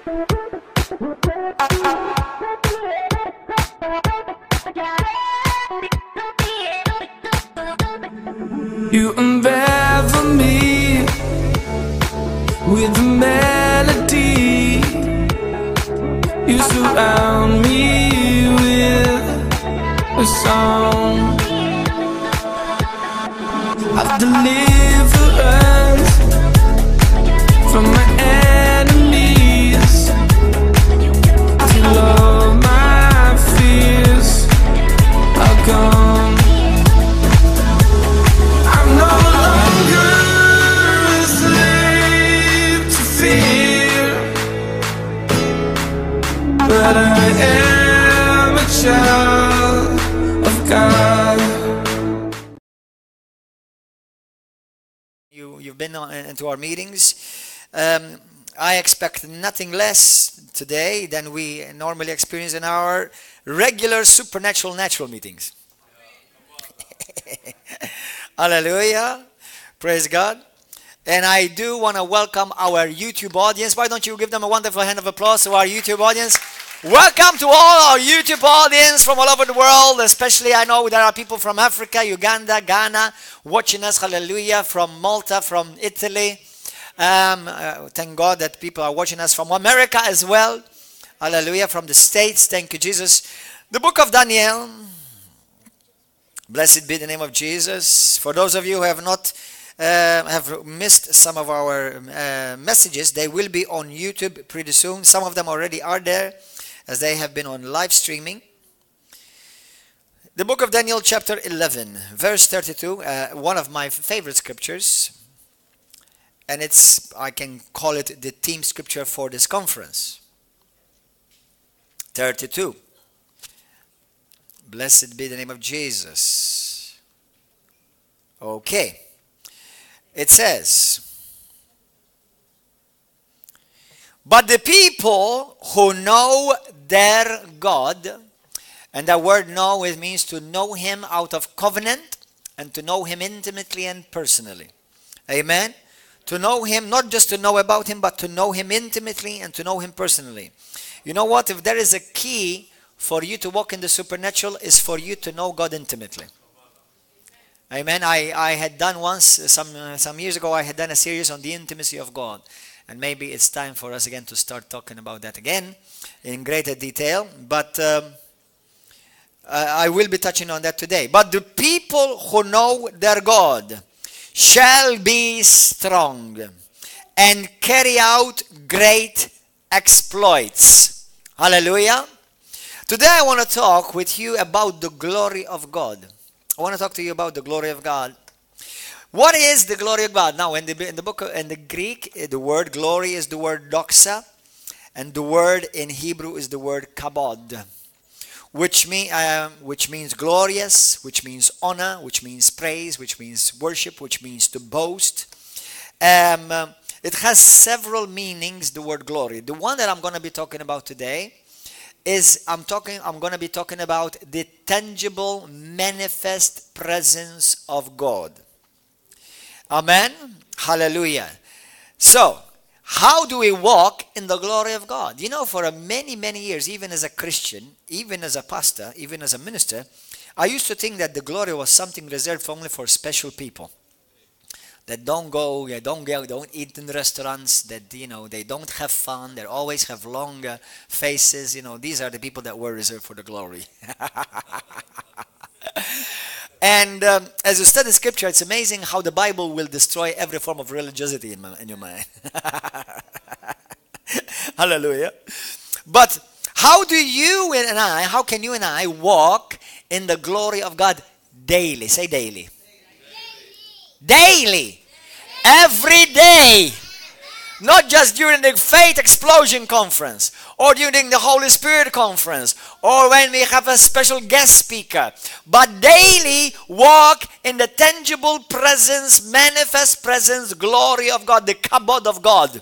You unravel me with a melody. You surround me with a song of deliverance from my enemies. Till all my fears are gone. I'm no longer a slave to fear, but I am a child of God. You've been into our meetings. I expect nothing less today than we normally experience in our regular supernatural natural meetings. Hallelujah. Praise God. And I do want to welcome our YouTube audience. Why don't you give them a wonderful hand of applause to our YouTube audience? Welcome to all our YouTube audience from all over the world, especially I know there are people from Africa, Uganda, Ghana, watching us, hallelujah, from Malta, from Italy. Thank God that people are watching us from America as well. Hallelujah, from the States. Thank you, Jesus. The book of Daniel. Blessed be the name of Jesus. For those of you who have not have missed some of our messages, they will be on YouTube pretty soon. Some of them already are there, as they have been on live streaming. The book of Daniel, chapter 11, verse 32, one of my favorite scriptures, and I can call it the theme scripture for this conference. 32. Blessed be the name of Jesus. Okay. It says, but the people who know their God, and that word know, it means to know him out of covenant and to know him intimately and personally. Amen? To know him, not just to know about him, but to know him intimately and to know him personally. You know what? If there is a key for you to walk in the supernatural, is for you to know God intimately. Amen. I had done once, some years ago, I had done a series on the intimacy of God. And maybe it's time for us again to start talking about that again in greater detail. But I will be touching on that today. But the people who know their God shall be strong and carry out great exploits. Hallelujah. Today I want to talk with you about the glory of God. I want to talk to you about the glory of God. What is the glory of God? Now, in the Greek, the word glory is the word doxa, and the word in Hebrew is the word kabod, which means glorious, which means honor, which means praise, which means worship, which means to boast. It has several meanings, the word glory. The one that I'm going to be talking about today is I'm going to be talking about the tangible, manifest presence of God. Amen. Hallelujah. So, how do we walk in the glory of God? You know, for many, many years, even as a Christian, even as a pastor, even as a minister, I used to think that the glory was something reserved only for special people. That don't eat in restaurants, that, they don't have fun, they always have long faces. These are the people that were reserved for the glory. And as you study scripture, it's amazing how the Bible will destroy every form of religiosity in your mind. Hallelujah. But how can you and I walk in the glory of God daily? Say daily. Daily. Every day. Not just during the Faith Explosion Conference or during the Holy Spirit Conference or when we have a special guest speaker, but daily walk in the tangible presence, manifest presence, glory of God, the kabod of God.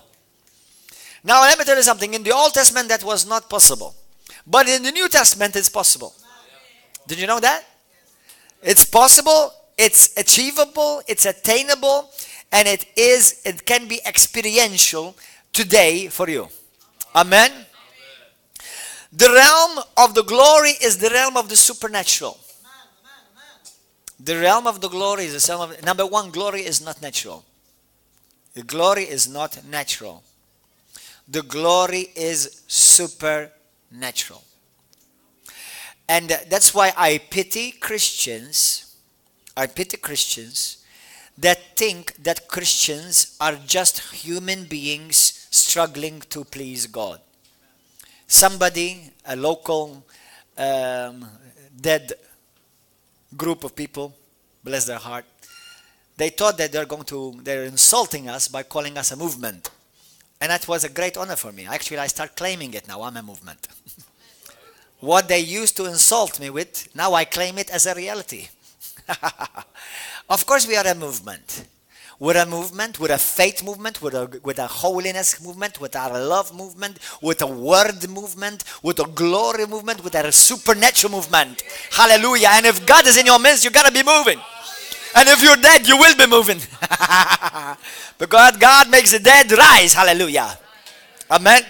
Now let me tell you something. In the Old Testament that was not possible, but in the New Testament it's possible. Did you know that? It's possible, it's achievable, it's attainable, and it can be experiential today for you. Amen. The realm of the glory is the realm of the supernatural. The realm of the glory is the realm of, number one, glory is not natural. The glory is not natural. The glory is supernatural. And that's why I pity Christians that think that Christians are just human beings struggling to please God. Somebody, a local dead group of people, bless their heart, they thought that they're insulting us by calling us a movement. And that was a great honor for me. Actually, I start claiming it now. I'm a movement. What they used to insult me with, now I claim it as a reality. Of course we are a movement. We're a movement, we're a faith movement, with a holiness movement, with our love movement, with a word movement, with a glory movement, with a supernatural movement. Hallelujah. And if God is in your midst, you got to be moving. And if you're dead, you will be moving. Because God makes the dead rise. Hallelujah. Amen.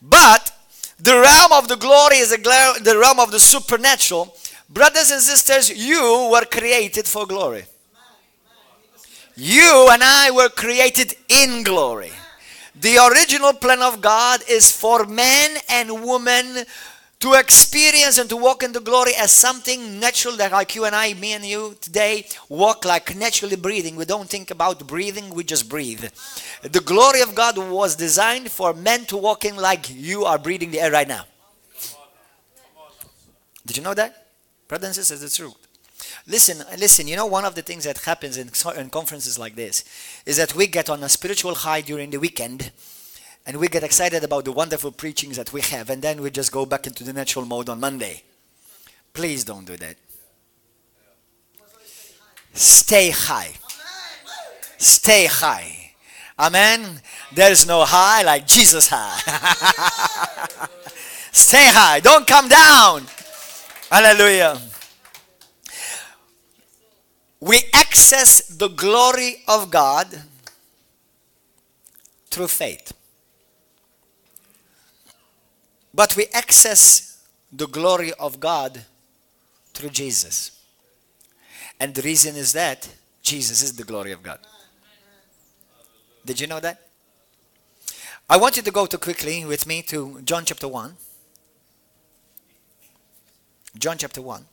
But the realm of the glory is the realm of the supernatural. Brothers and sisters, you were created for glory. You and I were created in glory. The original plan of God is for men and women to experience and to walk in the glory as something natural, that like you and I, me and you today, walk like naturally breathing. We don't think about breathing, we just breathe. The glory of God was designed for men to walk in like you are breathing the air right now. Did you know that? Brothers and sisters, it's true. Listen, you know, one of the things that happens in conferences like this is that we get on a spiritual high during the weekend and we get excited about the wonderful preachings that we have, and then we just go back into the natural mode on Monday. Please don't do that. Stay high. Stay high. Amen. There's no high like Jesus high. Stay high. Don't come down. Hallelujah. We access the glory of God through faith. But we access the glory of God through Jesus. And the reason is that Jesus is the glory of God. Did you know that? I want you to go quickly with me to John chapter 1. John chapter 1.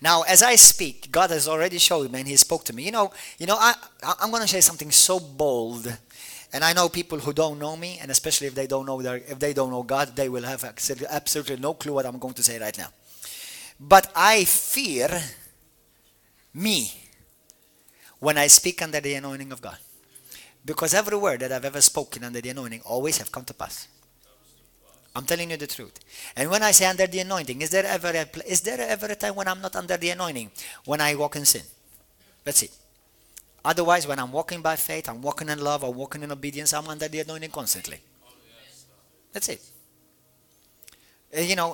Now, as I speak, God has already showed me and He spoke to me. I'm going to say something so bold. And I know people who don't know me, and especially if they don't know God, they will have absolutely no clue what I'm going to say right now. But I fear me when I speak under the anointing of God. Because every word that I've ever spoken under the anointing always have come to pass. I'm telling you the truth. And when I say under the anointing, is there ever a time when I'm not under the anointing? When I walk in sin. That's it. Otherwise, when I'm walking by faith, I'm walking in love, I'm walking in obedience, I'm under the anointing constantly. That's it.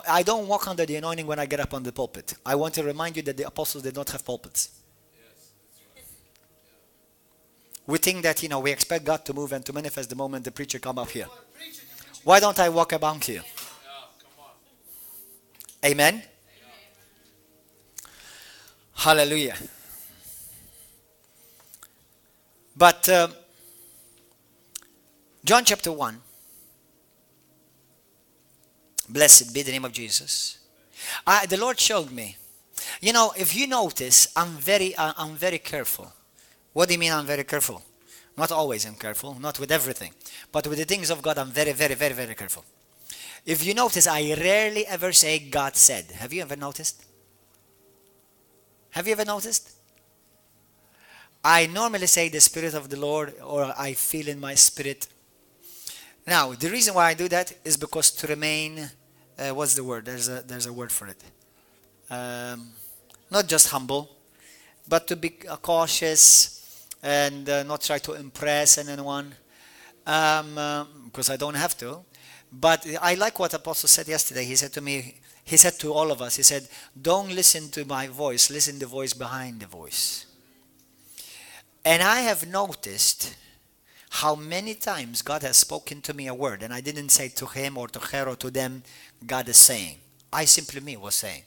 I don't walk under the anointing when I get up on the pulpit. I want to remind you that the apostles did not have pulpits. We think that, we expect God to move and to manifest the moment the preacher come up here. Why don't I walk about here? Amen? Hallelujah. But John chapter 1. Blessed be the name of Jesus. The Lord showed me. If you notice, I'm very careful. What do you mean I'm very careful? Not always I'm careful, not with everything. But with the things of God, I'm very, very, very, very careful. If you notice, I rarely ever say God said. Have you ever noticed? Have you ever noticed? I normally say the Spirit of the Lord, or I feel in my spirit. Now, the reason why I do that is because to remain, what's the word? There's a word for it. Not just humble, but to be cautious and not try to impress anyone, because I don't have to. But I like what Apostle said yesterday. He said to me, he said to all of us, he said, don't listen to my voice, listen to the voice behind the voice. And I have noticed How many times God has spoken to me a word and I didn't say to him or to her or to them, God is saying. I simply me was saying.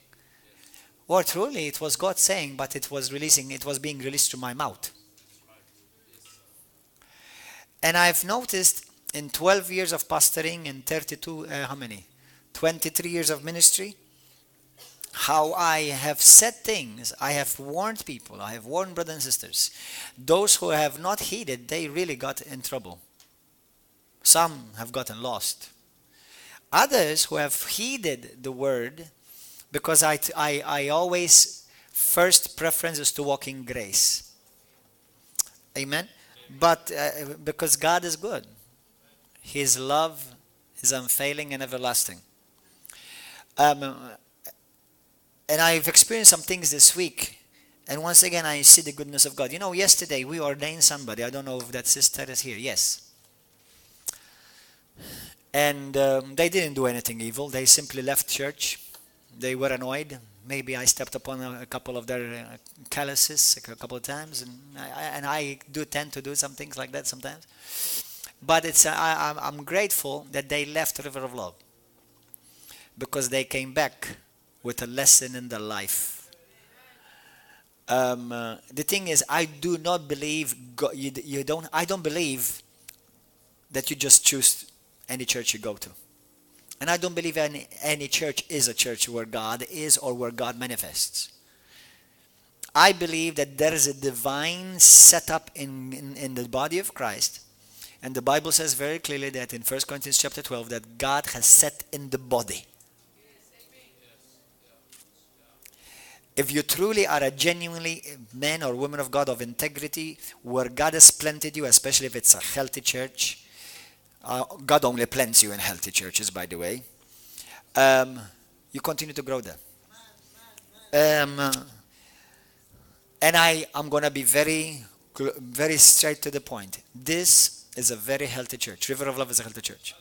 Or truly it was God saying, but it was being released through my mouth. And I've noticed in 12 years of pastoring and 32, how many? 23 years of ministry, how I have said things, I have warned people, I have warned brothers and sisters. Those who have not heeded, they really got in trouble. Some have gotten lost. Others who have heeded the word, because I always, first preference is to walk in grace. Amen? But because God is good. His love is unfailing and everlasting. And I've experienced some things this week. And once again, I see the goodness of God. You know, yesterday we ordained somebody. I don't know if that sister is here. Yes. And they didn't do anything evil. They simply left church. They were annoyed. Maybe I stepped upon a couple of their calluses a couple of times. And I do tend to do some things like that sometimes. But I'm grateful that they left River of Love. Because they came back with a lesson in their life. The thing is, I do not believe I don't believe that you just choose any church you go to, and I don't believe any church is a church where God is or where God manifests. I believe that there is a divine setup in the body of Christ, and the Bible says very clearly that in 1 Corinthians chapter 12 that God has set in the body. If you truly are a genuinely man or woman of God of integrity, where God has planted you, especially if it's a healthy church, God only plants you in healthy churches, by the way, you continue to grow there. And I'm going to be very, very straight to the point. This is a very healthy church. River of Love is a healthy church.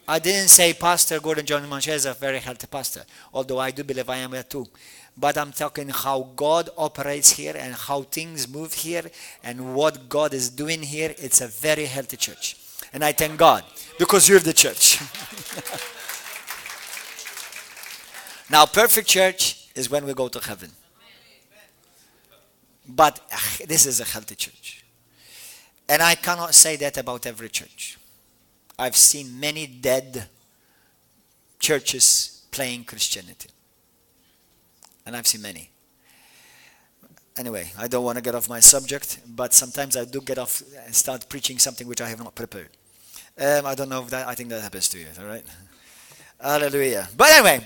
I didn't say Pastor Gordon John Manchè is a very healthy pastor, although I do believe I am there too. But I'm talking how God operates here and how things move here and what God is doing here. It's a very healthy church. And I thank God because you're the church. Now, perfect church is when we go to heaven. But this is a healthy church. And I cannot say that about every church. I've seen many dead churches playing Christianity. And I've seen many. Anyway, I don't want to get off my subject, but sometimes I do get off and start preaching something which I have not prepared. I don't know if that, I think that happens to you, all right? Hallelujah. But anyway,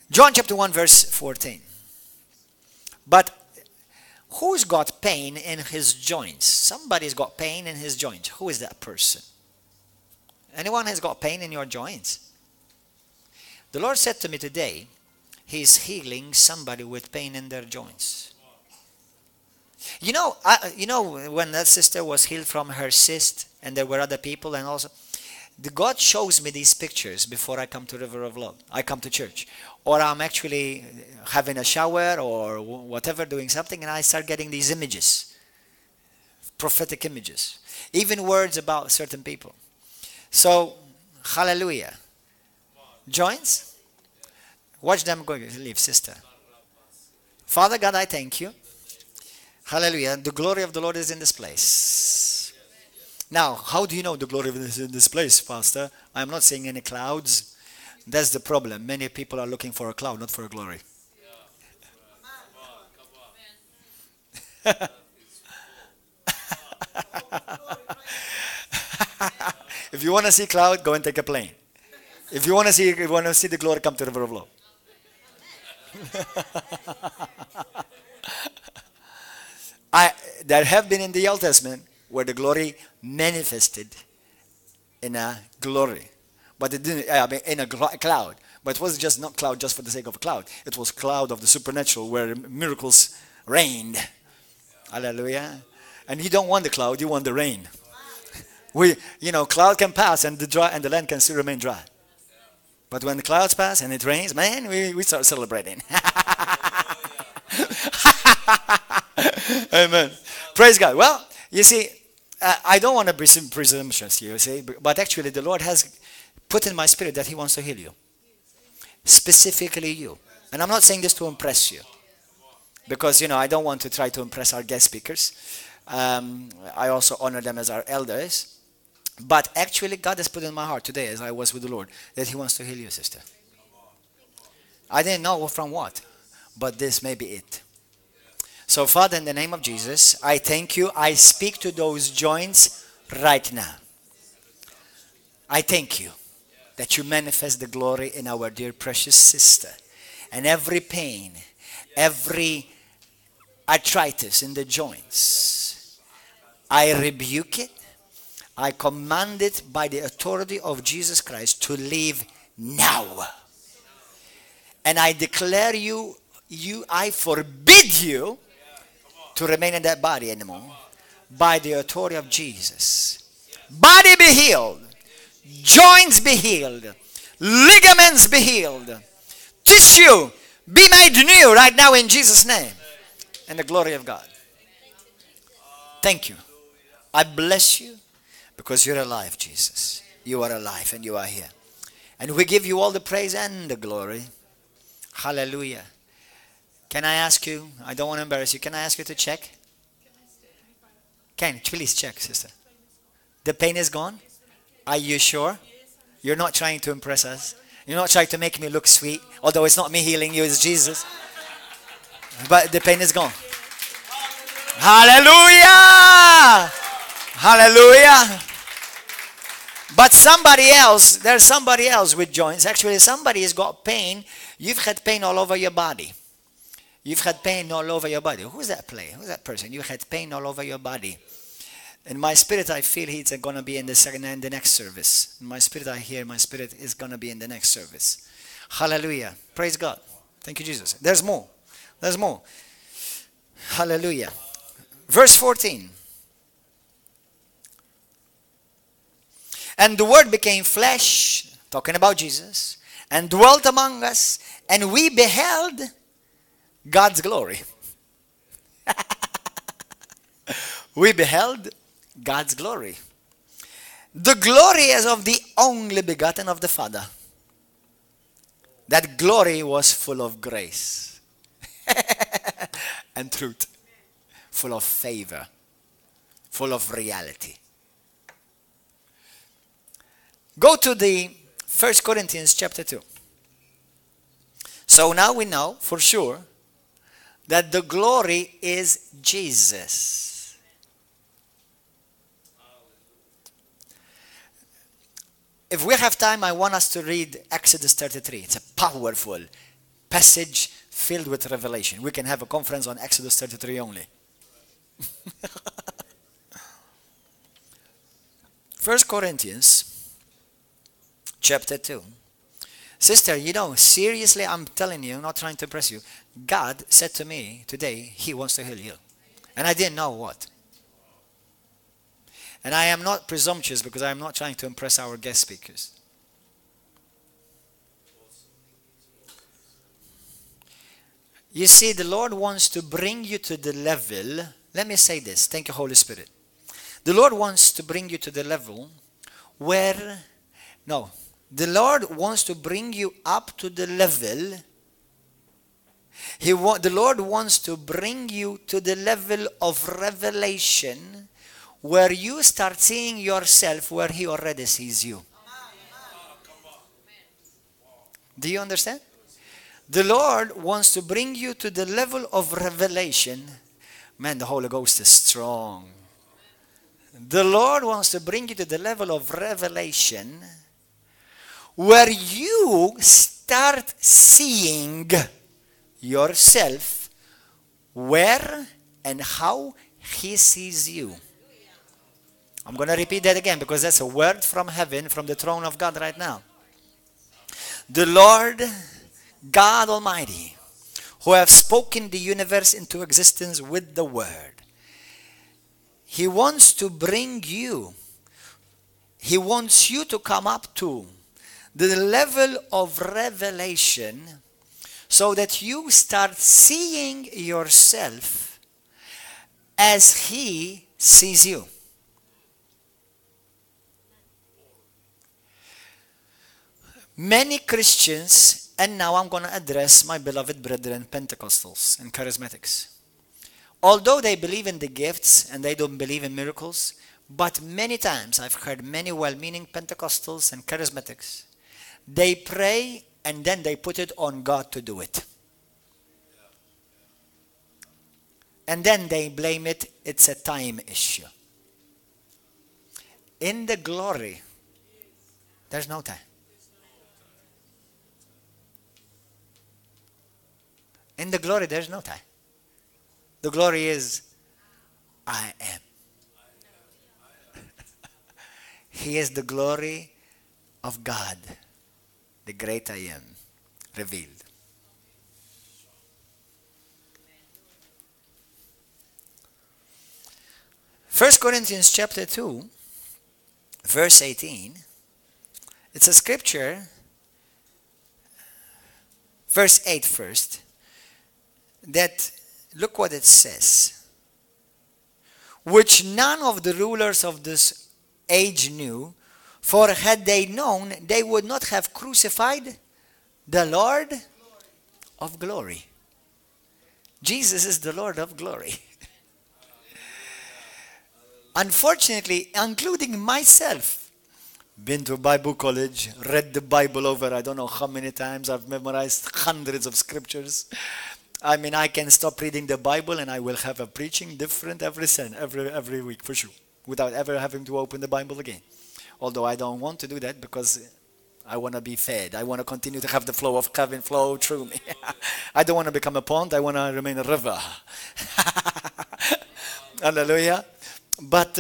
John chapter 1 verse 14. But who's got pain in his joints? Somebody's got pain in his joints. Who is that person? Anyone has got pain in your joints? The Lord said to me today, He's healing somebody with pain in their joints. You know, when that sister was healed from her cyst, and there were other people, and also, God shows me these pictures before I come to River of Love. I come to church, or I'm actually having a shower or whatever, doing something, and I start getting these images, prophetic images, even words about certain people. So, hallelujah. Joints? Watch them go. Leave, sister. Father God, I thank you. Hallelujah. The glory of the Lord is in this place. Now, how do you know the glory is in this place, Pastor? I'm not seeing any clouds. That's the problem. Many people are looking for a cloud, not for a glory. If you want to see cloud, go and take a plane. If you want to see the glory, come to the River of Love. There have been in the Old Testament where the glory manifested in a glory, but it didn't. In a cloud, but it wasn't just not cloud just for the sake of a cloud. It was cloud of the supernatural where miracles reigned. Hallelujah! And you don't want the cloud; you want the rain. Cloud can pass and the land can still remain dry. But when the clouds pass and it rains, man, we start celebrating. Amen. Praise God. Well, you see, I don't want to be presumptuous, you see, but actually the Lord has put in my spirit that He wants to heal you. Specifically you. And I'm not saying this to impress you. Because, I don't want to try to impress our guest speakers. I also honor them as our elders. But actually God has put in my heart today, as I was with the Lord, that He wants to heal you, sister. I didn't know from what, but this may be it. So Father, in the name of Jesus, I thank you. I speak to those joints right now. I thank you that you manifest the glory in our dear precious sister. And every pain, every arthritis in the joints, I rebuke it. I command it by the authority of Jesus Christ to leave now. And I declare I forbid you to remain in that body anymore by the authority of Jesus. Body be healed. Joints be healed. Ligaments be healed. Tissue be made new right now in Jesus' name. In the glory of God. Thank you. I bless you because you're alive, Jesus. You are alive and you are here. And we give you all the praise and the glory. Hallelujah. Can I ask you, I don't want to embarrass you, can I ask you to check? Please check, sister. The pain is gone? Are you sure? You're not trying to impress us. You're not trying to make me look sweet. Although it's not me healing you, it's Jesus. But the pain is gone. Hallelujah! Hallelujah! But there's somebody else with joints. Actually, somebody has got pain. You've had pain all over your body. You've had pain all over your body. Who's that player? Who's that person? You had pain all over your body. In my spirit, I feel he's going to be in the next service. In my spirit, I hear my spirit is going to be in the next service. Hallelujah. Praise God. Thank you, Jesus. There's more. There's more. Hallelujah. Verse 14. And the Word became flesh, talking about Jesus, and dwelt among us, and we beheld God's glory. We beheld God's glory. The glory as of the only begotten of the Father. That glory was full of grace and truth, full of favor, full of reality. Go to the 1 Corinthians chapter 2. So now we know for sure that the glory is Jesus. If we have time, I want us to read Exodus 33. It's a powerful passage filled with revelation. We can have a conference on Exodus 33 only. 1 Corinthians chapter 2. Sister, seriously, I'm telling you, I'm not trying to impress you. God said to me today, He wants to heal you. And I didn't know what. And I am not presumptuous because I am not trying to impress our guest speakers. You see, the Lord wants to bring you to the level. Let me say this. Thank you, Holy Spirit. The Lord wants to bring you to the level where, the Lord wants to bring you up to the level. The Lord wants to bring you to the level of revelation where you start seeing yourself where He already sees you. Do you understand? The Lord wants to bring you to the level of revelation. Man, the Holy Ghost is strong. The Lord wants to bring you to the level of revelation where you start seeing yourself where and how He sees you. I'm going to repeat that again because that's a word from heaven, from the throne of God right now. The Lord God Almighty, who have spoken the universe into existence with the word, He wants to bring you, He wants you to come up to the level of revelation so that you start seeing yourself as He sees you. Many Christians, and now I'm going to address my beloved brethren, Pentecostals and Charismatics. Although they believe in the gifts and they don't believe in miracles, but many times I've heard many well-meaning Pentecostals and Charismatics, they pray and then they put it on God to do it. And then they blame it, it's a time issue. In the glory, there's no time. In the glory, there's no time. The glory is, I am. He is the glory of God, the great I am, revealed. First Corinthians chapter 2, verse 18, it's a scripture, verse 8 first, that, look what it says, which none of the rulers of this age knew, for had they known, they would not have crucified the Lord of glory. Jesus is the Lord of glory. Unfortunately, including myself, been to Bible college, read the Bible over I don't know how many times, I've memorized hundreds of scriptures. I mean, I can stop reading the Bible and I will have a preaching different every week for sure, without ever having to open the Bible again. Although I don't want to do that because I want to be fed. I want to continue to have the flow of heaven flow through me. I don't want to become a pond. I want to remain a river. Hallelujah. But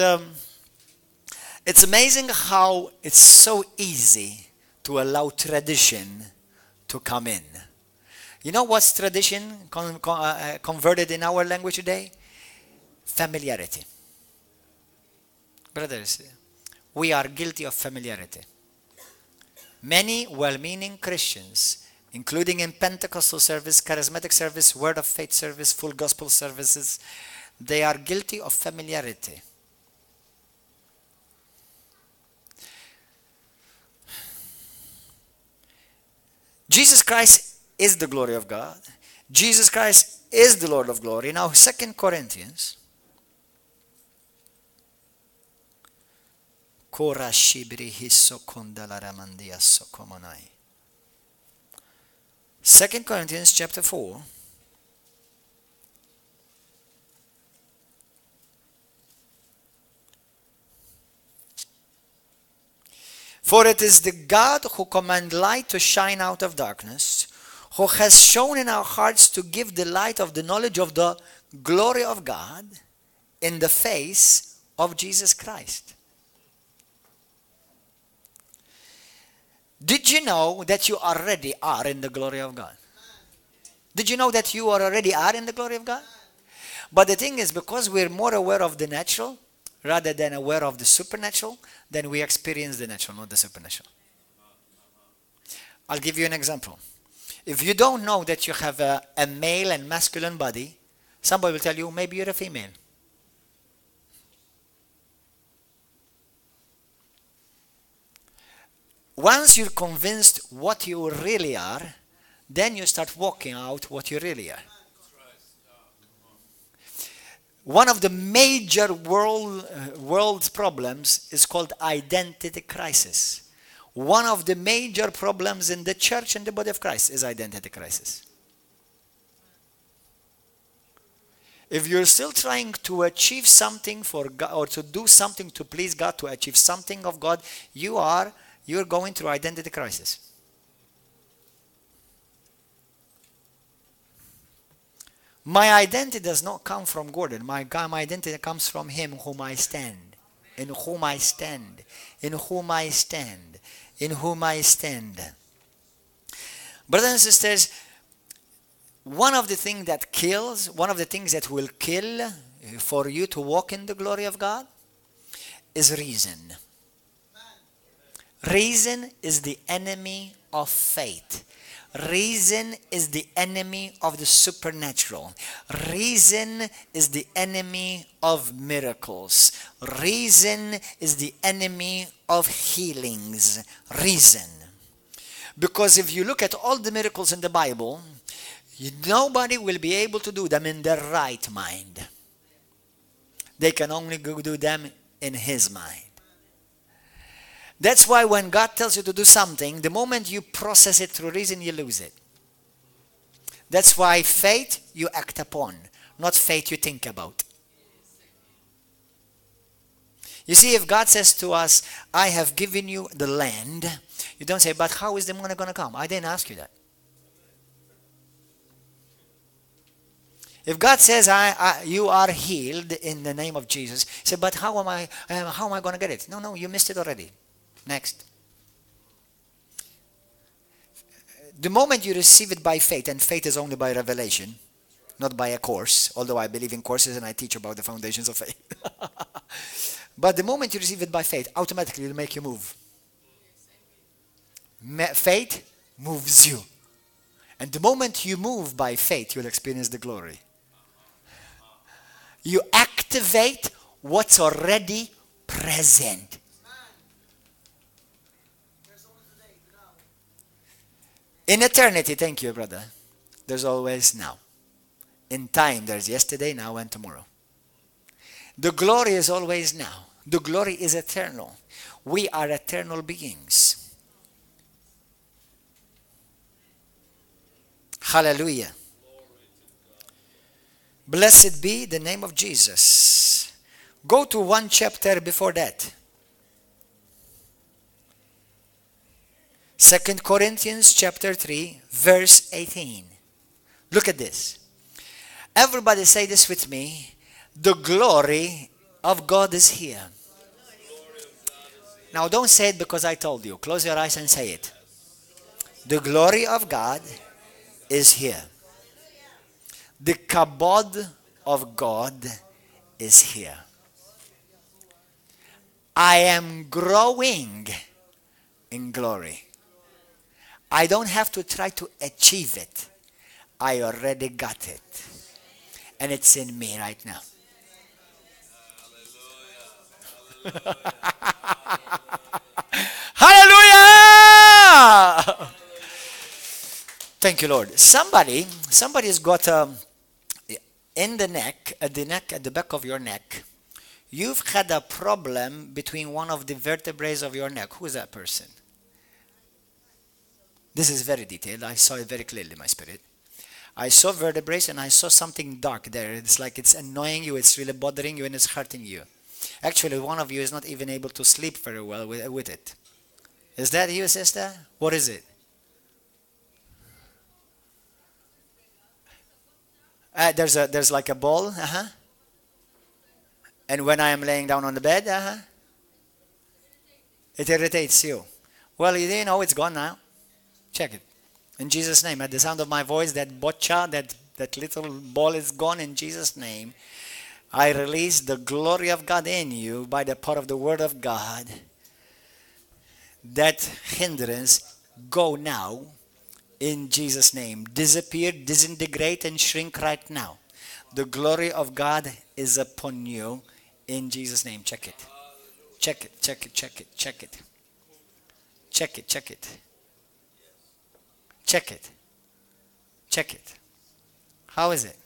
it's amazing how it's so easy to allow tradition to come in. You know what's tradition converted in our language today? Familiarity. Brothers, we are guilty of familiarity. Many well-meaning Christians, including in Pentecostal service, charismatic service, word of faith service, full gospel services, they are guilty of familiarity. Jesus Christ is the glory of God. Jesus Christ is the Lord of glory. Now, 2 Corinthians. 2 Corinthians chapter 4. For it is the God who commands light to shine out of darkness, who has shown in our hearts to give the light of the knowledge of the glory of God in the face of Jesus Christ. Did you know that you already are in the glory of God? Did you know that you already are in the glory of God? But the thing is, because we're more aware of the natural rather than aware of the supernatural, then we experience the natural, not the supernatural. I'll give you an example. If you don't know that you have a male and masculine body, somebody will tell you, maybe you're a female. Once you're convinced what you really are, then you start walking out what you really are. One of the major world's problems is called identity crisis. One of the major problems in the church and the body of Christ is identity crisis. If you're still trying to achieve something for God, or to do something to please God, to achieve something of God, you're going through identity crisis. My identity does not come from Gordon. My identity comes from Him whom I stand. In whom I stand. In whom I stand. In whom I stand. Brothers and sisters, one of the things that kills, one of the things that will kill for you to walk in the glory of God is reason. Reason is the enemy of faith. Reason is the enemy of the supernatural. Reason is the enemy of miracles. Reason is the enemy of healings. Reason. Because if you look at all the miracles in the Bible, nobody will be able to do them in their right mind. They can only do them in His mind. That's why when God tells you to do something, the moment you process it through reason, you lose it. That's why faith you act upon, not faith you think about. You see, if God says to us, I have given you the land, you don't say, but how is the money going to come? I didn't ask you that. If God says, you are healed in the name of Jesus, you say, but how am I going to get it? No, you missed it already. Next. The moment you receive it by faith, and faith is only by revelation, not by a course, although I believe in courses and I teach about the foundations of faith. But the moment you receive it by faith, automatically it will make you move. Faith moves you. And the moment you move by faith, you'll experience the glory. You activate what's already present. In eternity, thank you, brother, there's always now. In time, there's yesterday, now, and tomorrow. The glory is always now. The glory is eternal. We are eternal beings. Hallelujah. Blessed be the name of Jesus. Go to one chapter before that. 2 Corinthians chapter 3, verse 18. Look at this. Everybody say this with me. The glory of God is here. Now don't say it because I told you. Close your eyes and say it. The glory of God is here. The kabod of God is here. I am growing in glory. I don't have to try to achieve it. I already got it. And it's in me right now. Hallelujah! Thank you, Lord. Somebody's got in the neck, at the back of your neck, you've had a problem between one of the vertebrae of your neck. Who is that person? This is very detailed. I saw it very clearly in my spirit. I saw vertebrae and I saw something dark there. It's like it's annoying you, it's really bothering you, and it's hurting you. Actually, one of you is not even able to sleep very well with it. Is that you, sister? What is it? There's like a ball. And when I am laying down on the bed, it irritates you. Well, you know it's gone now. Check it. In Jesus' name, at the sound of my voice, that boccia, that little ball is gone in Jesus' name. I release the glory of God in you by the power of the Word of God. That hindrance, go now in Jesus' name. Disappear, disintegrate, and shrink right now. The glory of God is upon you in Jesus' name. Check it. Check it, check it, check it, check it. Check it, check it. Check it. Check it. How is it?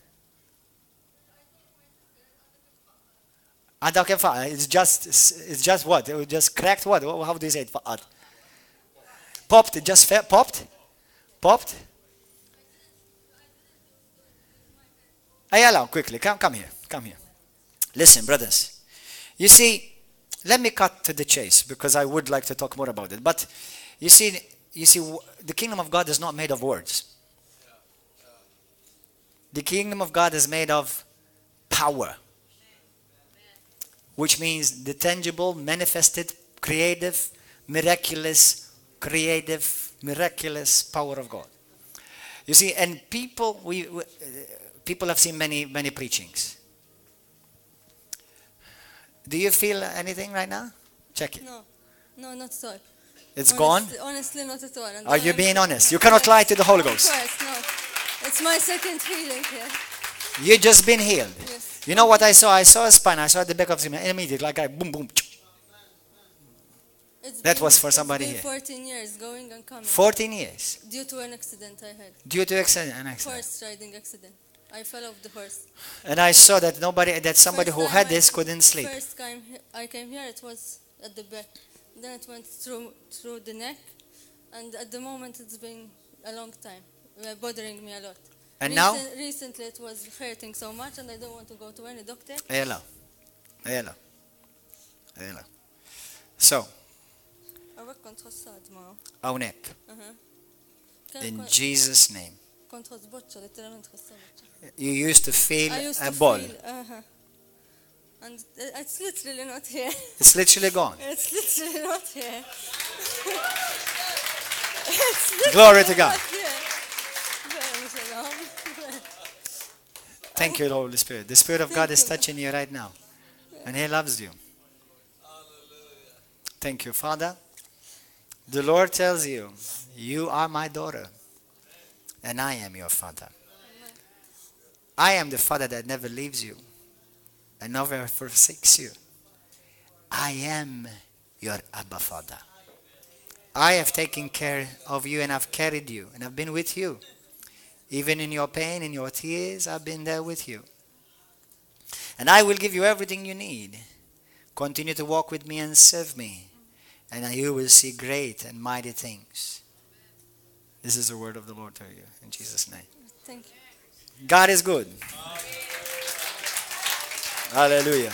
Okay, fine. It's just what? It just cracked what? How do you say it? Popped. It just popped? Popped? Ayala, quickly. Come here. Come here. Listen, brothers. You see, let me cut to the chase because I would like to talk more about it. But you see, the kingdom of God is not made of words. The kingdom of God is made of power. Which means the tangible, manifested, creative, miraculous power of God. You see, and people have seen many preachings. Do you feel anything right now? Check it. No, not at all. It's gone? Honestly, not at all. And Are you being honest? You cannot lie to the Holy Ghost. Of course, no. It's my second healing here. You just been healed. Yes. You know what I saw? I saw a spine. I saw the back of the immediately, like I boom, boom. That was for somebody it's here. been 14 years going and coming. 14 years. Due to an accident I had. Due to an accident. Horse riding accident. I fell off the horse. And I saw that somebody First who time had this couldn't sleep. First time I came here, it was at the back. Then it went through the neck. And at the moment, it's been a long time, bothering me a lot. And now? Recently, it was hurting so much, and I don't want to go to any doctor. Hello. So, أراك كنت خصاد معه. هناك. كان In Jesus' name. كنت خص بطشة literalmente خصها بطشة. You used to feel I used a to ball. feel, and it's literally not here. It's literally gone. It's literally not here. Glory to God. Not here. Very shalom. Thank you, Holy Spirit. The Spirit of God is touching you right now. And He loves you. Thank you, Father. The Lord tells you, you are my daughter. And I am your Father. I am the Father that never leaves you and never forsakes you. I am your Abba Father. I have taken care of you and I've carried you and I've been with you. Even in your pain, in your tears, I've been there with you. And I will give you everything you need. Continue to walk with me and serve me. And you will see great and mighty things. This is the word of the Lord to you. In Jesus' name. Thank you. God is good. Hallelujah.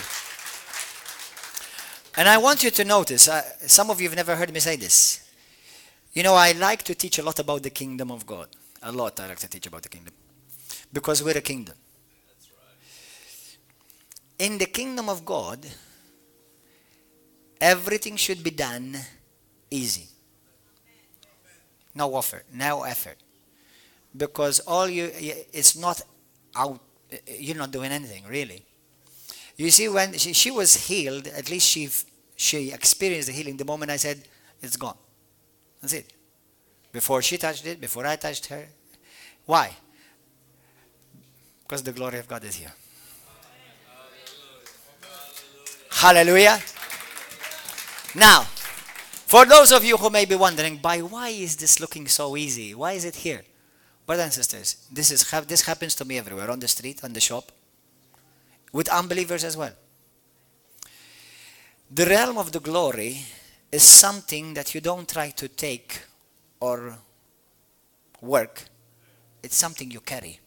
And I want you to notice, some of you have never heard me say this. You know, I like to teach a lot about the kingdom of God. A lot I like to teach about the kingdom. Because we're a kingdom. In the kingdom of God, everything should be done easy. No effort. Because it's not out, you're not doing anything, really. You see, when she was healed, at least she experienced the healing the moment I said, it's gone. That's it. Before she touched it, before I touched her. Why? Because the glory of God is here. Hallelujah. Now, for those of you who may be wondering, why is this looking so easy? Why is it here? Brothers and sisters, this happens to me everywhere, on the street, on the shop, with unbelievers as well. The realm of the glory is something that you don't try to take or work. It's something you carry.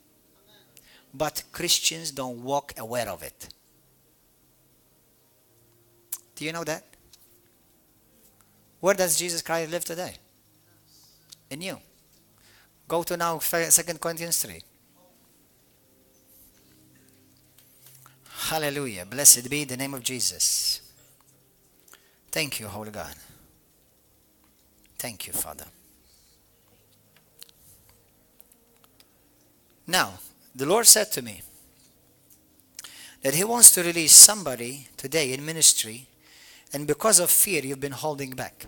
But Christians don't walk aware of it. Do you know that? Where does Jesus Christ live today? In you. Go to now 2 Corinthians 3. Hallelujah. Blessed be the name of Jesus. Thank you, Holy God. Thank you, Father. Now, the Lord said to me that He wants to release somebody today in ministry, and because of fear, you've been holding back.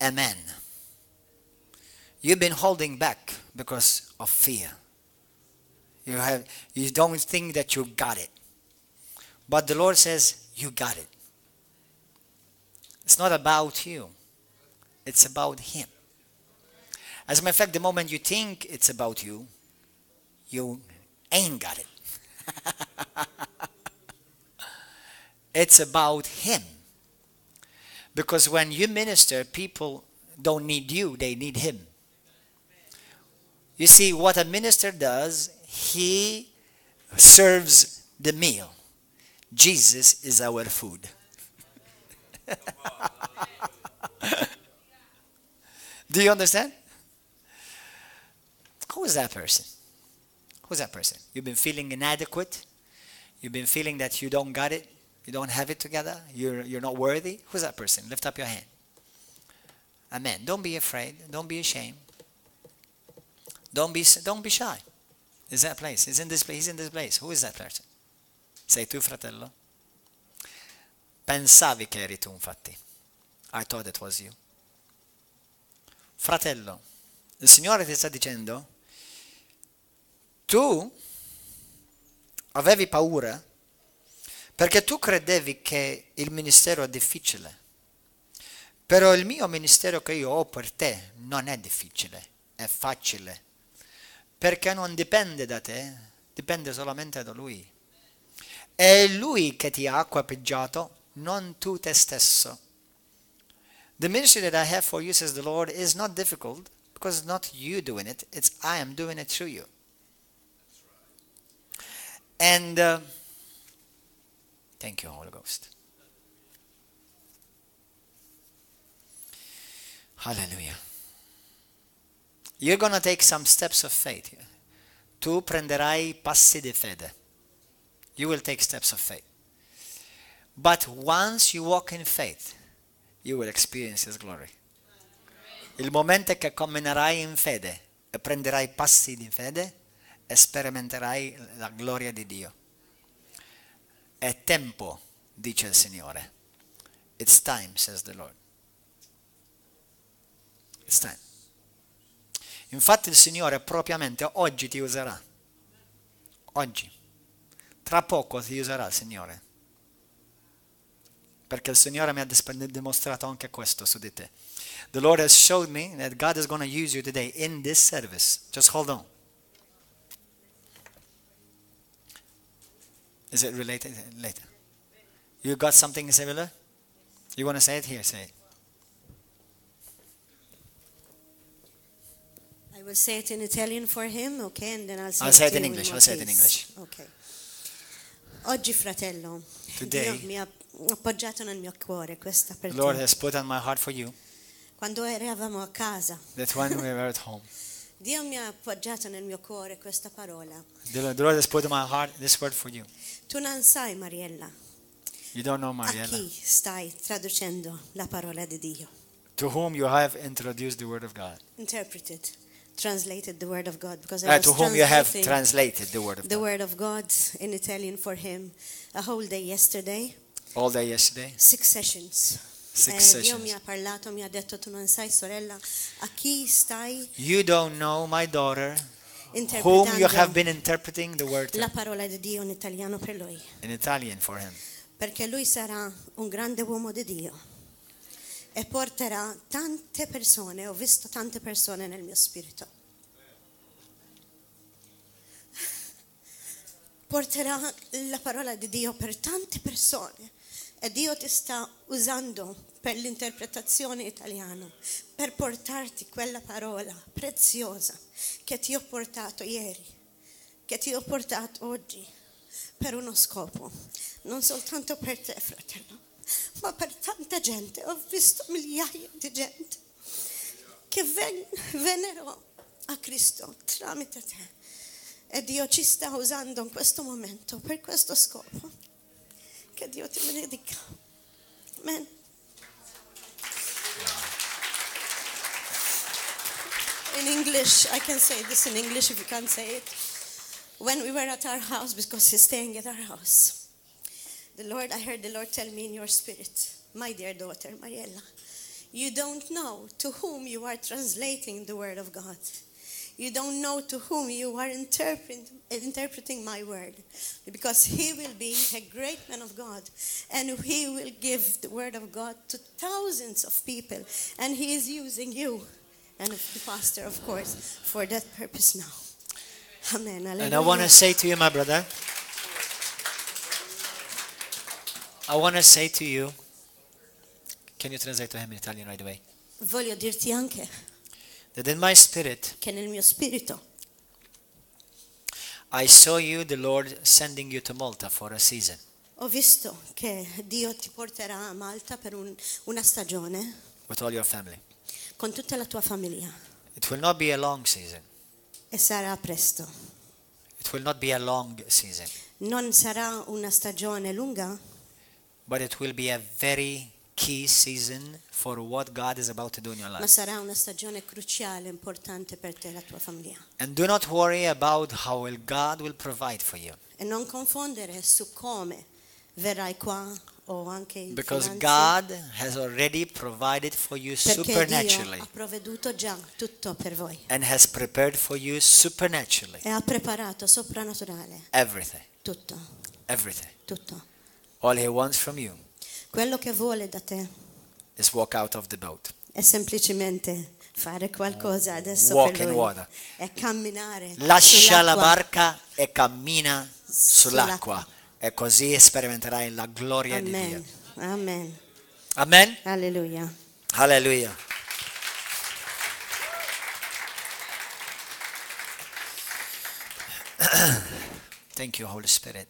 Amen. You've been holding back because of fear. You don't think that you got it. But the Lord says, you got it. It's not about you. It's about Him. As a matter of fact, the moment you think it's about you, you ain't got it. It's about Him. Because when you minister, people don't need you, they need Him. You see, what a minister does, he serves the meal. Jesus is our food. Do you understand? Who is that person? Who's that person? You've been feeling inadequate. You've been feeling that you don't got it. You don't have it together. You're not worthy. Who's that person? Lift up your hand. Amen. Don't be afraid. Don't be ashamed. Don't be shy. Is that place? He's in this place. He's in this place. Who is that person? Sei tu, fratello? Pensavi che eri tu, infatti. I thought it was you. Fratello, il Signore ti sta dicendo, tu avevi paura Perché tu credevi che il ministero è difficile. Però il mio ministero che io ho per te non è difficile, è facile. Perché non dipende da te, dipende solamente da Lui. È Lui che ti ha equipaggiato, non tu te stesso. The ministry that I have for you, says the Lord, is not difficult, because it's not you doing it, it's I am doing it through you. And thank you, Holy Ghost. Hallelujah. You're going to take some steps of faith. Tu prenderai passi di fede. You will take steps of faith. But once you walk in faith, you will experience His glory. Il momento che camminerai in fede e prenderai passi di fede, sperimenterai la gloria di Dio. È tempo, dice il Signore. It's time, says the Lord. It's time. Infatti il Signore propriamente oggi ti userà. Oggi. Tra poco ti userà il Signore. Perché il Signore mi ha dimostrato anche questo su di te. The Lord has showed me that God is going to use you today in this service. Just hold on. Is it related? Later. You got something similar? You want to say it? Here, say it. I will say it in Italian for him, okay, and then I'll say I'll say it it in to you English. more I'll say it in peace. English. Okay. Oggi, fratello, Today, Dio mi ha appoggiato nel mio cuore questa per The Lord te. has put on my heart for you Quando eravamo a casa, that when we were at home, Dio mi ha appoggiato nel mio cuore questa parola. the Lord has put in my heart this word for you. Tu non sai, Mariella, You don't know a Mariella, chi stai traducendo la parola di Dio. to whom you have introduced the word of God. Translated the word of God, because I was To whom you have translating translated the word of the God. word of God in Italian for him a whole day yesterday, All day yesterday, 6 sessions. 6 Dio mi sessions. ha parlato, mi ha detto: tu non sai, sorella, a chi stai You don't know, my daughter, whom you have interpretando been interpreting the word la parola di Dio in italiano per lui, in Italian for him. perché lui sarà un grande uomo di Dio e porterà tante persone. Ho visto tante persone nel mio spirito. Porterà la parola di Dio per tante persone e Dio ti sta usando per l'interpretazione italiana, per portarti quella parola preziosa che ti ho portato ieri, che ti ho portato oggi, per uno scopo, non soltanto per te, fratello, ma per tanta gente. Ho visto migliaia di gente che vennero a Cristo tramite te. E Dio ci sta usando in questo momento per questo scopo. Che Dio ti benedica. Amen. In English, I can say this in English if you can't say it. When we were at our house, because he's staying at our house, I heard the Lord tell me in your spirit, my dear daughter, Mariella, you don't know to whom you are translating the word of God. You don't know to whom you are interpreting my word, because he will be a great man of God, and he will give the word of God to thousands of people, and he is using you and the pastor, of course, for that purpose now. Amen. And I want to say to you, my brother, can you translate to him in Italian right away? Voglio dirti anche That in my spirit, che nel mio spirito I saw you, the Lord, sending you to Malta for a season. ho visto che Dio ti porterà a Malta per una stagione With all your family. con tutta la tua famiglia, It will not be a long season. e sarà presto. It will not be a long season. Non sarà una stagione lunga, But it will be a very key season for what God is about to do in your ma life. sarà una stagione cruciale, importante per te e la tua famiglia. And do not worry about how God will provide for you. E non confondere su come verrai qua o anche in Because finanze, God has already provided for you perché Dio supernaturally. ha provveduto già tutto per voi And has prepared for you supernaturally e ha preparato soprannaturale everything. tutto, Everything. tutto. All he wants from you Quello che vuole da te is walk out of the boat. è semplicemente fare qualcosa adesso Walk per in lui. water. È camminare Lascia la sull'acqua. barca e cammina sull'acqua. E così sperimenterai la gloria di Dio. Amen. Amen. Amen? Alleluia. Hallelujah. Thank you, Holy Spirit.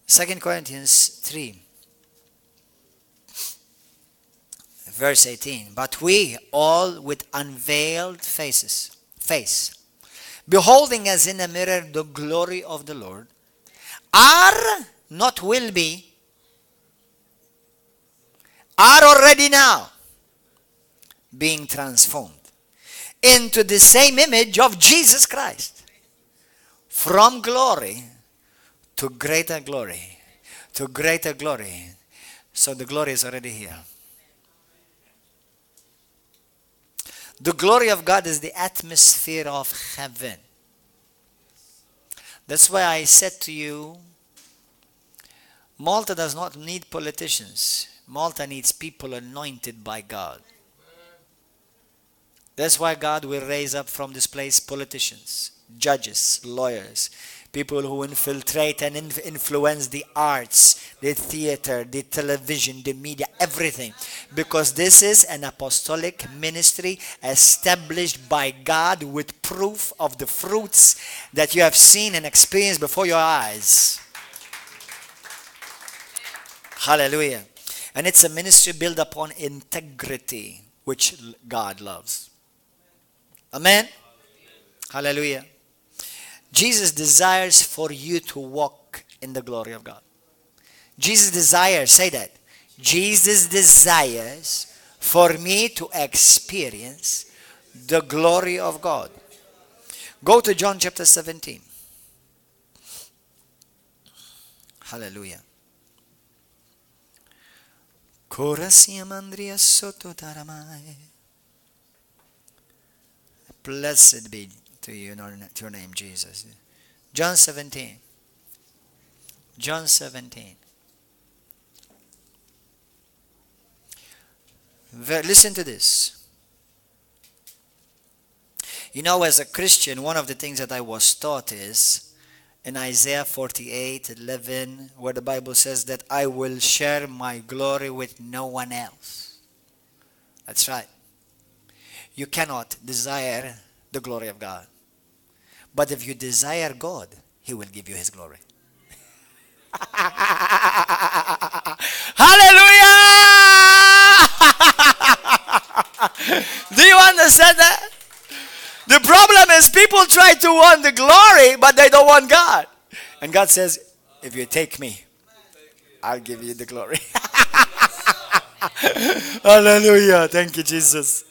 2 Corinthians 3, verse 18. But we all with unveiled face, beholding as in a mirror the glory of the Lord, are, not will be, are already now being transformed into the same image of Jesus Christ, from glory to greater glory, to greater glory. So the glory is already here. The glory of God is the atmosphere of heaven. That's why I said to you, Malta does not need politicians. Malta needs people anointed by God. That's why God will raise up from this place politicians, judges, lawyers, people who infiltrate and influence the arts, the theater, the television, the media, everything. Because this is an apostolic ministry established by God with proof of the fruits that you have seen and experienced before your eyes. Hallelujah. And it's a ministry built upon integrity, which God loves. Amen? Hallelujah. Jesus desires for you to walk in the glory of God. Jesus desires, say that. Jesus desires for me to experience the glory of God. Go to John chapter 17. Hallelujah. Blessed be to you, to your name, Jesus. John 17. John 17. Listen to this. You know, as a Christian, one of the things that I was taught is in Isaiah 48:11, where the Bible says that I will share my glory with no one else. That's right. You cannot desire the glory of God. But if you desire God, He will give you His glory. Hallelujah! Do you understand that? The problem is people try to want the glory, but they don't want God. And God says, if you take me, I'll give you the glory. Hallelujah. Thank you, Jesus.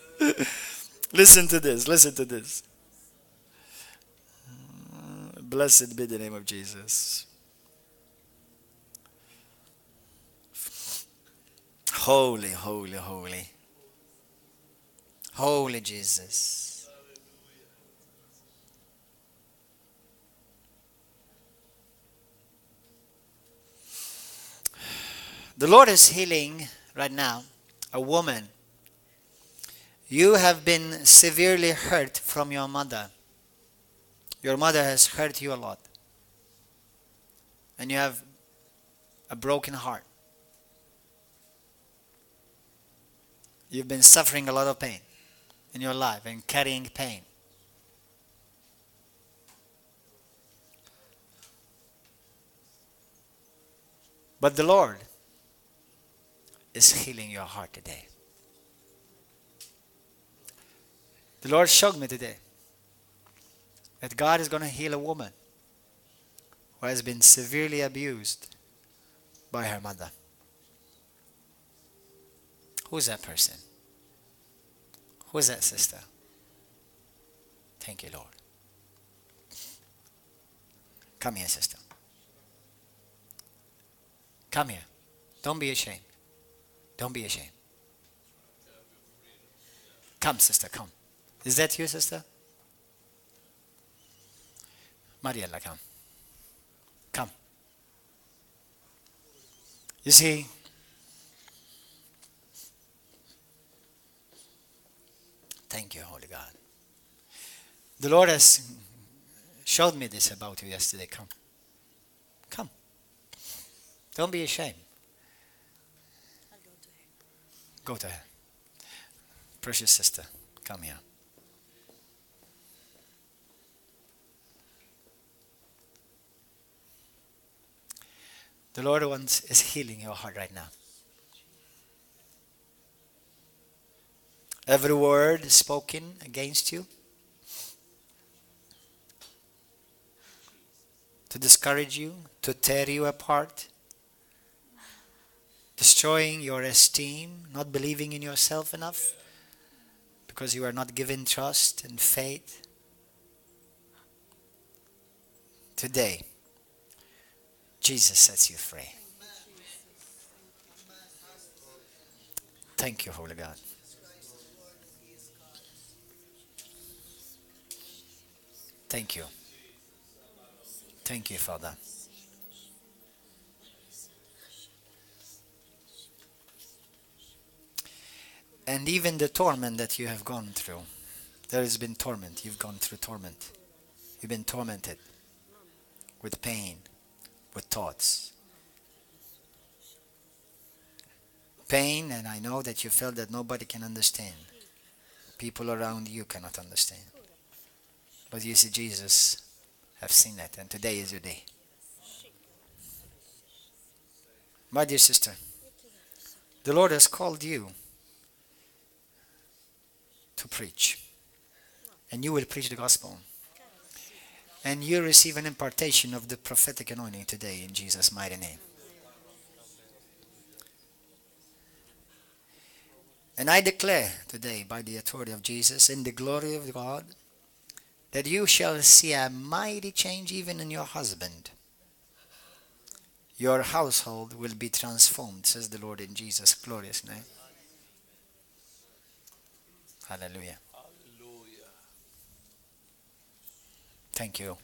Listen to this. Listen to this. Blessed be the name of Jesus. Holy, holy, holy. Holy Jesus. The Lord is healing right now a woman. You have been severely hurt from your mother. Your mother has hurt you a lot. And you have a broken heart. You've been suffering a lot of pain in your life and carrying pain. But the Lord is healing your heart today. The Lord showed me today that God is going to heal a woman who has been severely abused by her mother. Who's that person? Who's that sister? Thank you, Lord. Come here, sister. Come here. Don't be ashamed. Don't be ashamed. Come, sister, come. Is that you, sister? Mariella, come. Come. You see, thank you, Holy God. The Lord has showed me this about you yesterday. Come. Come. Don't be ashamed. Go to her. Precious sister, come here. The Lord is healing your heart right now. Every word spoken against you, to discourage you, to tear you apart, destroying your esteem, not believing in yourself enough, because you are not given trust and faith. Today, Jesus sets you free. Thank you, Holy God. Thank you. Thank you, Father. And even the torment that you have gone through, there has been torment. You've gone through torment. You've been tormented with pain, with thoughts. Pain, and I know that you felt that nobody can understand. People around you cannot understand. But you see, Jesus have seen that, and today is your day. My dear sister, the Lord has called you to preach. And you will preach the gospel. And you receive an impartation of the prophetic anointing today in Jesus' mighty name. And I declare today, by the authority of Jesus, in the glory of God, that you shall see a mighty change even in your husband. Your household will be transformed, says the Lord in Jesus' glorious name. Hallelujah. Thank you.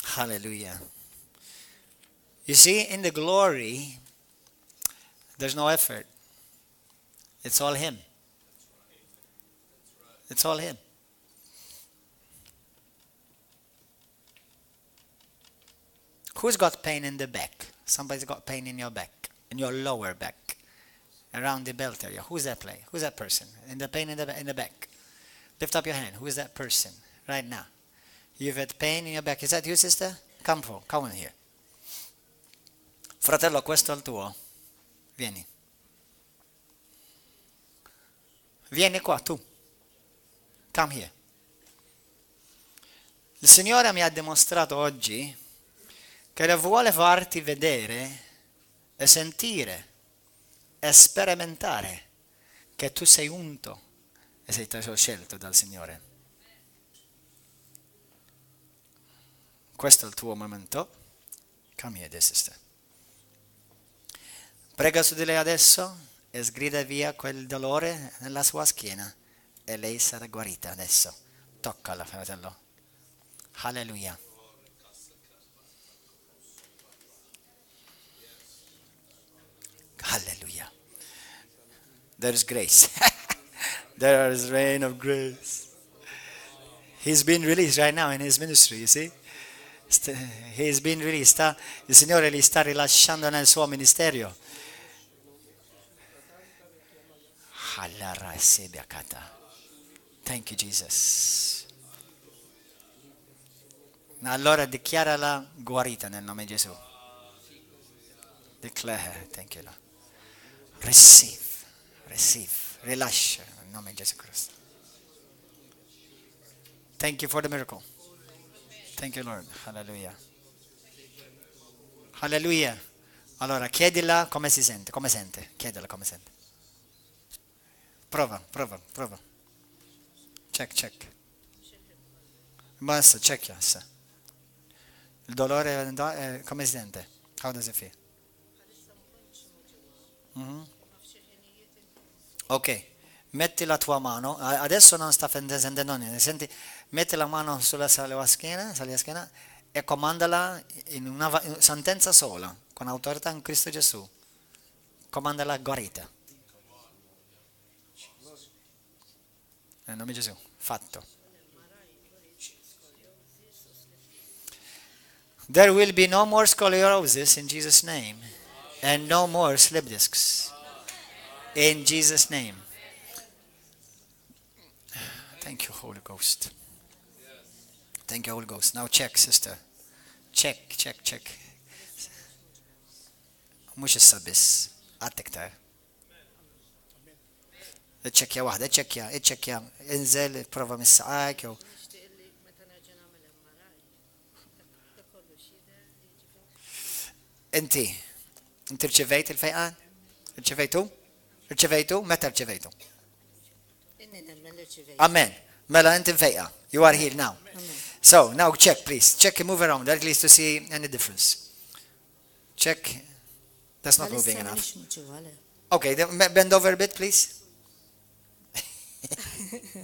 Hallelujah. You see, in the glory, there's no effort. It's all Him. It's all Him. Who's got pain in the back? Somebody's got pain in your back, in your lower back, around the belt area. Who's that play? Who's that person? In the pain in the back. Lift up your hand. Who is that person right now? You've had pain in your back. Is that you, sister? Come in here. Fratello, questo è il tuo. Vieni. Vieni qua, tu. Come here. Il Signore mi ha dimostrato oggi che vuole farti vedere e sentire e sperimentare che tu sei unto e sei stato scelto dal Signore. Questo è il tuo momento. Come here, dear sister. Prega su di lei adesso e sgrida via quel dolore nella sua schiena e lei sarà guarita adesso. Toccala, fratello. Alleluia. Hallelujah. There is grace. There is rain of grace. He's been released right now in his ministry, you see? He's been released. Il Signore li sta rilasciando nel suo ministero. Thank you, Jesus. Allora dichiarala guarita nel nome di Gesù. Declare, thank you, Lord. Receive, rilascia nel nome di Gesù Cristo. Thank you for the miracle. Thank you, Lord. Hallelujah. Hallelujah. Allora, chiedila come si sente, come sente. Chiedila come sente. Prova. Check. Basta, check, yes. Il dolore, come si sente? How does it feel? Ok, metti la tua mano, adesso non sta sentendo niente, senti, metti la mano sulla sua schiena e comandala in una sentenza sola, con autorità in Cristo Gesù. Comandala guarita. Nel nome di Gesù, fatto. There will be no more scoliosis in Jesus' name, and no more slip discs in Jesus' name. Thank you, Holy Ghost. Thank you, Holy Ghost. Now check, sister. Check. مش السبس أتكتر. اتشكيا واحدة اتشكيا انزل بروفا من الساعات انت رجفيت الفيقان؟ رجفيتو متى رجفيتو؟ Amen. Mela انت مفيقة. You are healed now. So now check, please. Check and move around at least to see any difference. Check. That's not moving enough. Okay, then bend over a bit, please.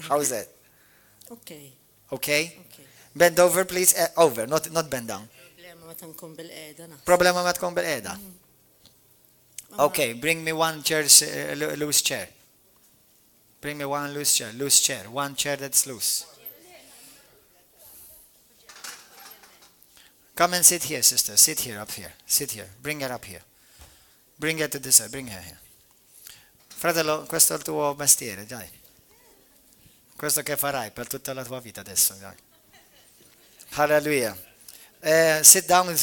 How is that? Okay. Okay? Bend over, please. Over, not bend down. Problema ma tkun bil-qeda. Okay, bring me one chair, loose chair. Bring me one loose chair. One chair that's loose. Come and sit here, sister. Sit here, up here. Sit here. Bring her up here. Bring her to this side. Bring her here. Fratello, questo è il tuo mestiere, dai. Questo che farai per tutta la tua vita adesso, dai. Hallelujah. Sit up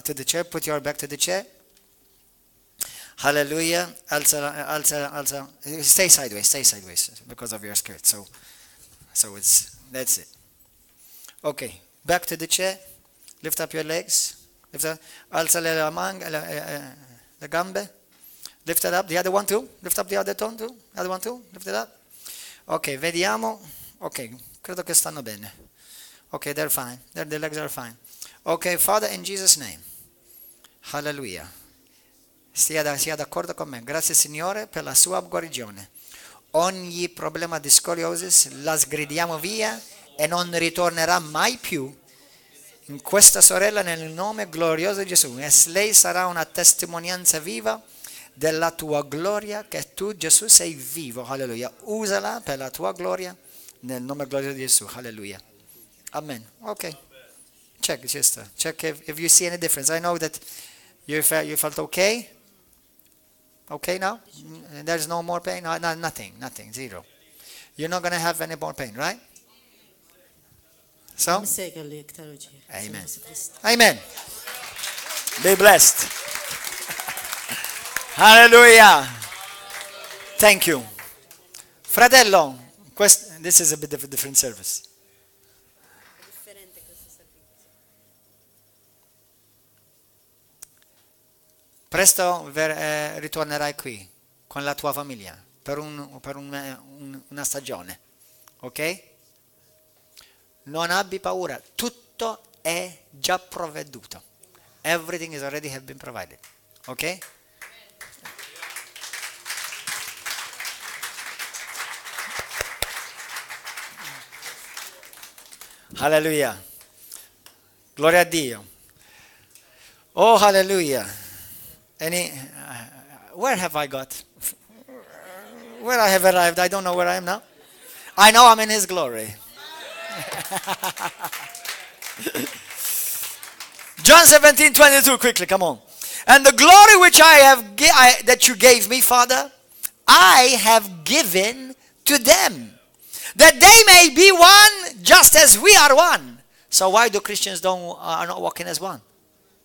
to the chair. Put your back to the chair. Hallelujah. Alza. Stay sideways because of your skirt. So that's it. Okay. Back to the chair. Lift up your legs. Alza le gambe. Lift it up. The other one too. Lift up the other one too. Other one too. Lift it up. Ok, vediamo. Ok, credo che stanno bene. Ok, they're fine. The legs are fine. Ok, Father, in Jesus' name. Hallelujah. Sia d'accordo con me. Grazie Signore per la sua guarigione. Ogni problema di scoliosis la sgridiamo via e non ritornerà mai più in questa sorella nel nome glorioso di Gesù. E lei sarà una testimonianza viva della tua gloria, che tu Gesù sei vivo. Alleluia. Usala per la tua gloria nel nome glorioso di Gesù. Alleluia. Amen. Ok. Check, sister. Check if you see any difference. I know that you felt okay. Okay now? There's no more pain? No, nothing. Zero. You're not going to have any more pain, right? So? Amen. Amen. Be blessed. Hallelujah. Thank you. Fratello, this is a bit of a different service. Presto ritornerai qui con la tua famiglia per una stagione, ok? Non abbi paura, tutto è già provveduto. Everything is already have been provided, ok? Hallelujah. Gloria a Dio. Oh, hallelujah. Where have I got? Where I have arrived? I don't know where I am now. I know I'm in His glory. John 17:22, quickly, come on. And the glory which that you gave me, Father, I have given to them, that they may be one, just as we are one. So why do Christians are not walking as one?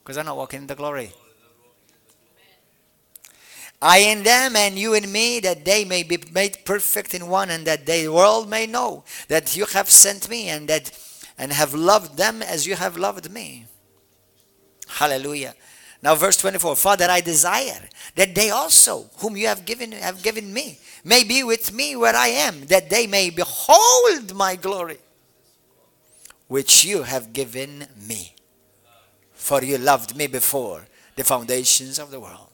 Because they're not walking in the glory. I in them and you in me, that they may be made perfect in one, and that the world may know that you have sent me, and have loved them as you have loved me. Hallelujah. Now verse 24. Father, I desire that they also, whom you have given me, may be with me where I am, that they may behold my glory, which you have given me. For you loved me before the foundations of the world.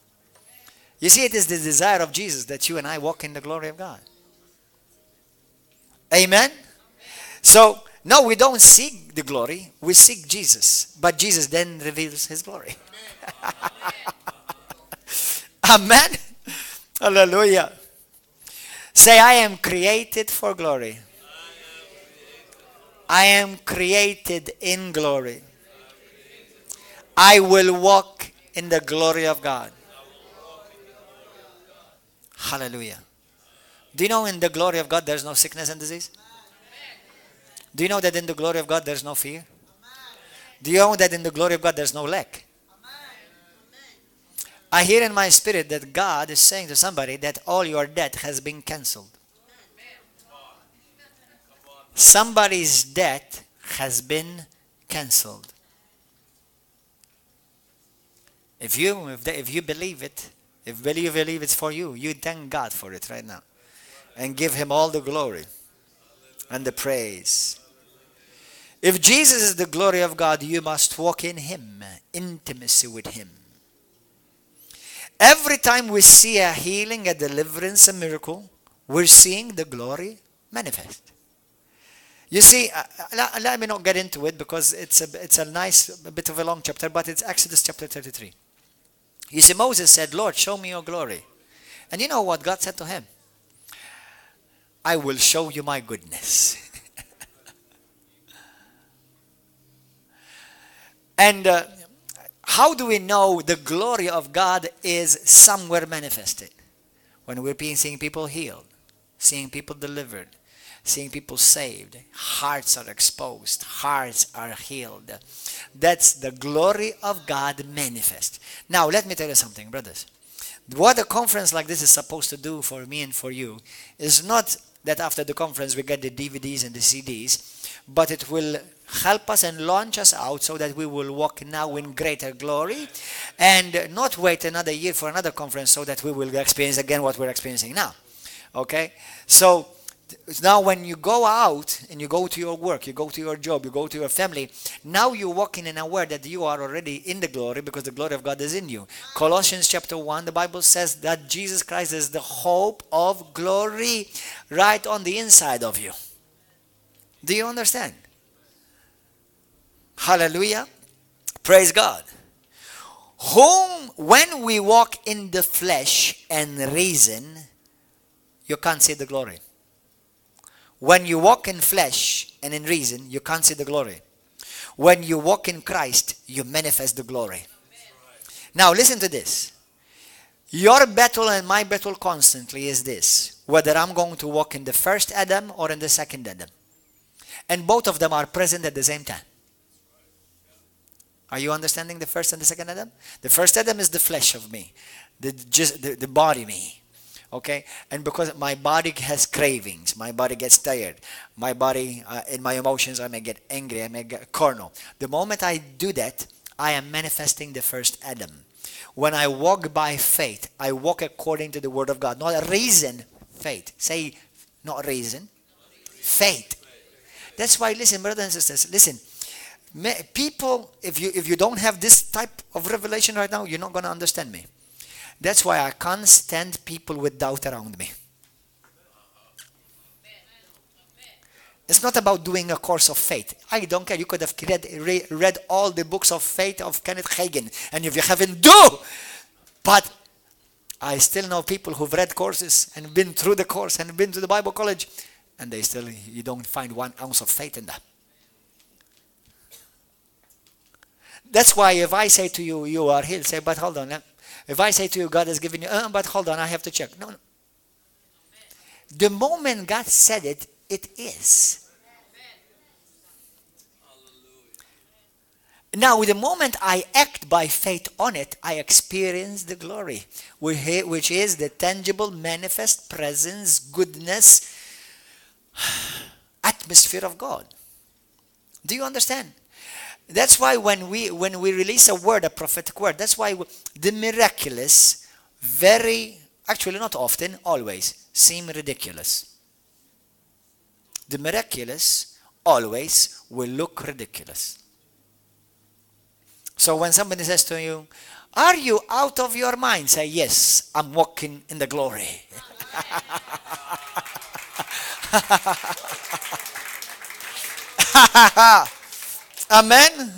You see, it is the desire of Jesus that you and I walk in the glory of God. Amen? So, No, we don't seek the glory. We seek Jesus. But Jesus then reveals his glory. Amen. Hallelujah. Say, I am created for glory. I am created in glory. I will walk in the glory of God. Hallelujah. Do you know in the glory of God there's no sickness and disease? Do you know that in the glory of God there's no fear? Do you know that in the glory of God there's no lack? I hear in my spirit that God is saying to somebody that all your debt has been cancelled. Somebody's debt has been cancelled. If you believe it, if you believe it's for you, you thank God for it right now. And give him all the glory and the praise. If Jesus is the glory of God, you must walk in him, intimacy with him. Every time we see a healing, a deliverance, a miracle, we're seeing the glory manifest. You see, let me not get into it because it's a nice bit of a long chapter, but it's Exodus chapter 33. You see, Moses said, Lord, show me your glory. And you know what God said to him? I will show you my goodness. And how do we know the glory of God is somewhere manifested? When we're seeing people healed, seeing people delivered, seeing people saved, hearts are exposed, hearts are healed. That's the glory of God manifest. Now, let me tell you something, brothers. What a conference like this is supposed to do for me and for you is not that after the conference we get the DVDs and the CDs, but it will help us and launch us out so that we will walk now in greater glory and not wait another year for another conference so that we will experience again what we're experiencing now. Okay? So now when you go out and you go to your work, you go to your job, you go to your family, now you're walking and aware that you are already in the glory because the glory of God is in you. Colossians chapter 1, the Bible says that Jesus Christ is the hope of glory right on the inside of you. Do you understand? Hallelujah. Praise God. Whom, when we walk in the flesh and reason, you can't see the glory. When you walk in flesh and in reason, you can't see the glory. When you walk in Christ, you manifest the glory. Now listen to this. Your battle and my battle constantly is this. Whether I'm going to walk in the first Adam or in the second Adam. And both of them are present at the same time. Are you understanding the first and the second Adam? The first Adam is the flesh of me. The body me. Okay, and because my body has cravings, my body gets tired, my body, in my emotions, I may get angry, I may get carnal. The moment I do that, I am manifesting the first Adam. When I walk by faith, I walk according to the word of God, not reason, faith. Say, not reason, faith. That's why, listen, brothers and sisters, listen. People, if you don't have this type of revelation right now, you're not going to understand me. That's why I can't stand people with doubt around me. It's not about doing a course of faith. I don't care. You could have read all the books of faith of Kenneth Hagin. And if you haven't, do! But I still know people who've read courses and been through the course and been to the Bible college. And they still, you don't find 1 ounce of faith in that. That's why if I say to you, you are healed, say, but hold on. If I say to you, God has given you, but hold on, I have to check. No. The moment God said it, it is. Now, the moment I act by faith on it, I experience the glory, which is the tangible, manifest presence, goodness, atmosphere of God. Do you understand? That's why when we release a word, a prophetic word, that's why the miraculous actually not often, always seem ridiculous. The miraculous always will look ridiculous. So when somebody says to you, are you out of your mind? Say, yes, I'm walking in the glory. Amen.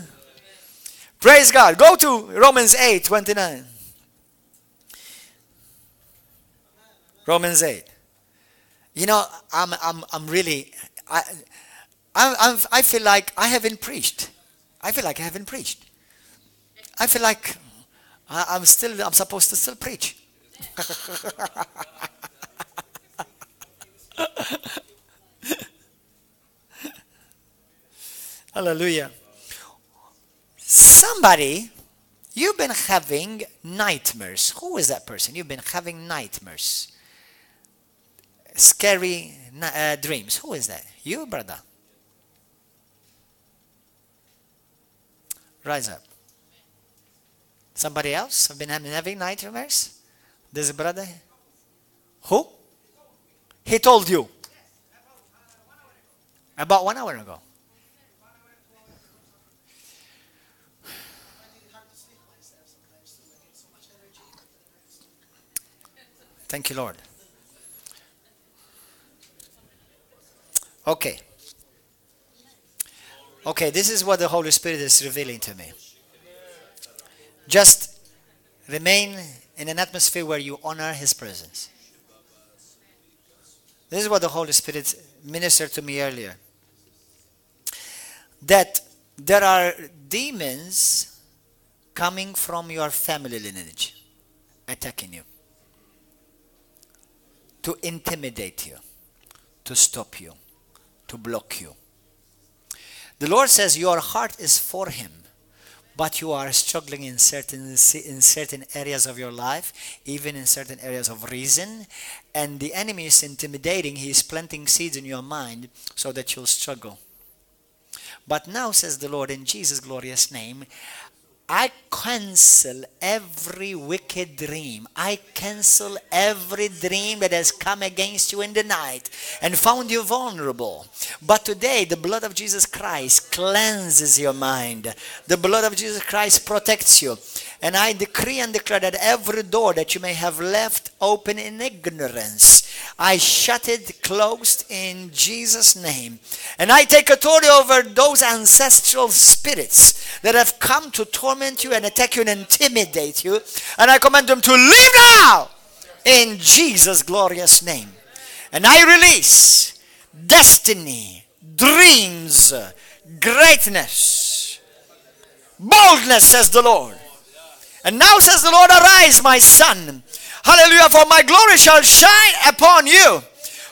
Praise God. Go to Romans 8:29. Romans 8. You know, I'm really, I feel like I haven't preached. I feel like I haven't preached. I feel like I'm supposed to still preach. Hallelujah. Somebody, you've been having nightmares. Who is that person? You've been having nightmares. Scary dreams. Who is that? You, brother. Rise up. Somebody else have been having nightmares? This brother? Who? He told you. About 1 hour ago. Thank you, Lord. Okay. Okay, this is what the Holy Spirit is revealing to me. Just remain in an atmosphere where you honor His presence. This is what the Holy Spirit ministered to me earlier. That there are demons coming from your family lineage, attacking you, to intimidate you, to stop you, to block you. The Lord says your heart is for Him, but you are struggling in certain areas of your life, even in certain areas of reason, and the enemy is intimidating. He is planting seeds in your mind so that you'll struggle. But now, says the Lord, in Jesus' glorious name, I cancel every wicked dream. I cancel every dream that has come against you in the night and found you vulnerable. But today, the blood of Jesus Christ cleanses your mind. The blood of Jesus Christ protects you. And I decree and declare that every door that you may have left open in ignorance, I shut it closed in Jesus' name. And I take authority over those ancestral spirits that have come to torment you and attack you and intimidate you. And I command them to leave now in Jesus' glorious name. And I release destiny, dreams, greatness, boldness, says the Lord. And now says the Lord, arise, my son. Hallelujah, for my glory shall shine upon you.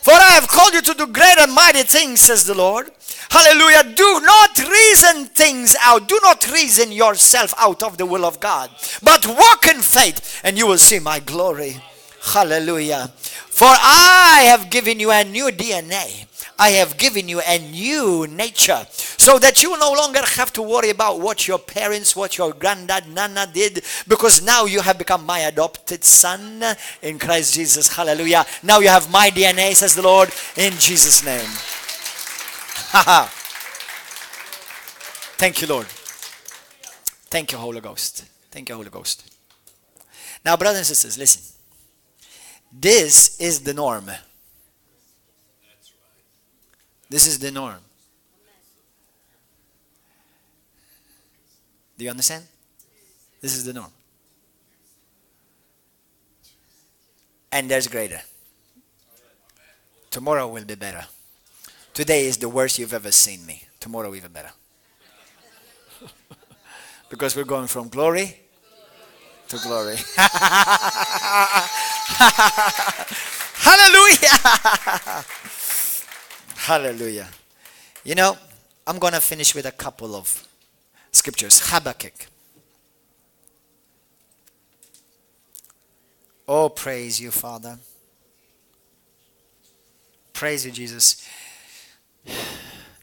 For I have called you to do great and mighty things, says the Lord. Hallelujah. Do not reason things out. Do not reason yourself out of the will of God. But walk in faith and you will see my glory. Hallelujah. For I have given you a new DNA. I have given you a new nature, so that you no longer have to worry about what your parents, what your granddad, nana did, because now you have become my adopted son in Christ Jesus. Hallelujah. Now you have my DNA, says the Lord, in Jesus' name. Thank you, Lord. Thank you, Holy Ghost. Thank you, Holy Ghost. Now, brothers and sisters, listen. This is the norm. This is the norm. Do you understand? This is the norm. And there's greater. Tomorrow will be better. Today is the worst you've ever seen me. Tomorrow even better. Because we're going from glory to glory. Hallelujah. Hallelujah. You know, I'm going to finish with a couple of scriptures. Habakkuk. Oh, praise you, Father. Praise you, Jesus.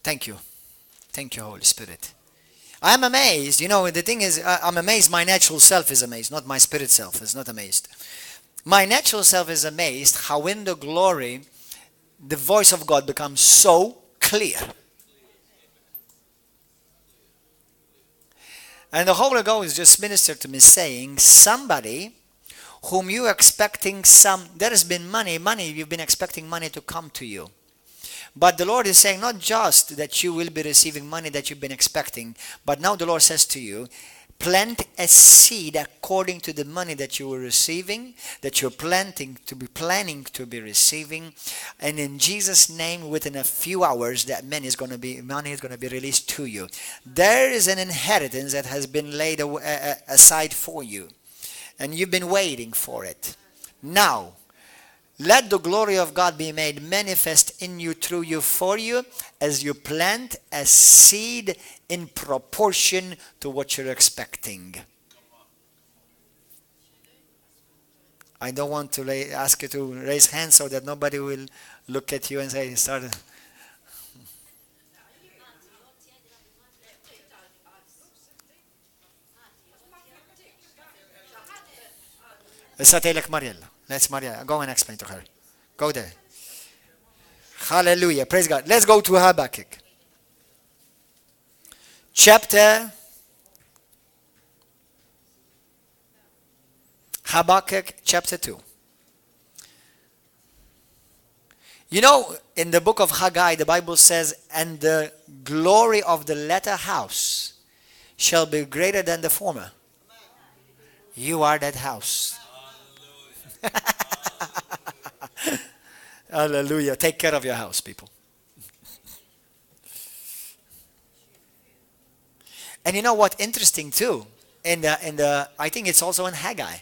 Thank you. Thank you, Holy Spirit. I'm amazed. You know, the thing is, I'm amazed. My natural self is amazed, not my spirit self is not amazed. My natural self is amazed how in the glory, the voice of God becomes so clear. And the Holy Ghost just ministered to me saying, somebody whom you expecting there has been money, you've been expecting money to come to you. But the Lord is saying not just that you will be receiving money that you've been expecting, but now the Lord says to you, plant a seed according to the money that you were receiving, that you're planning to be receiving, and in Jesus' name, within a few hours, that money is going to be released to you. There is an inheritance that has been laid aside for you, and you've been waiting for it. Now, let the glory of God be made manifest in you, through you, for you, as you plant a seed in proportion to what you're expecting. I don't want to ask you to raise hands so that nobody will look at you and say, start. Mariella. Let's Maria. Go and explain to her. Go there. Hallelujah. Praise God. Let's go to Habakkuk. Habakkuk chapter 2. You know, in the book of Haggai, the Bible says, and the glory of the latter house shall be greater than the former. You are that house. Hallelujah. Take care of your house, people. And you know what? Interesting too. In the I think it's also in Haggai,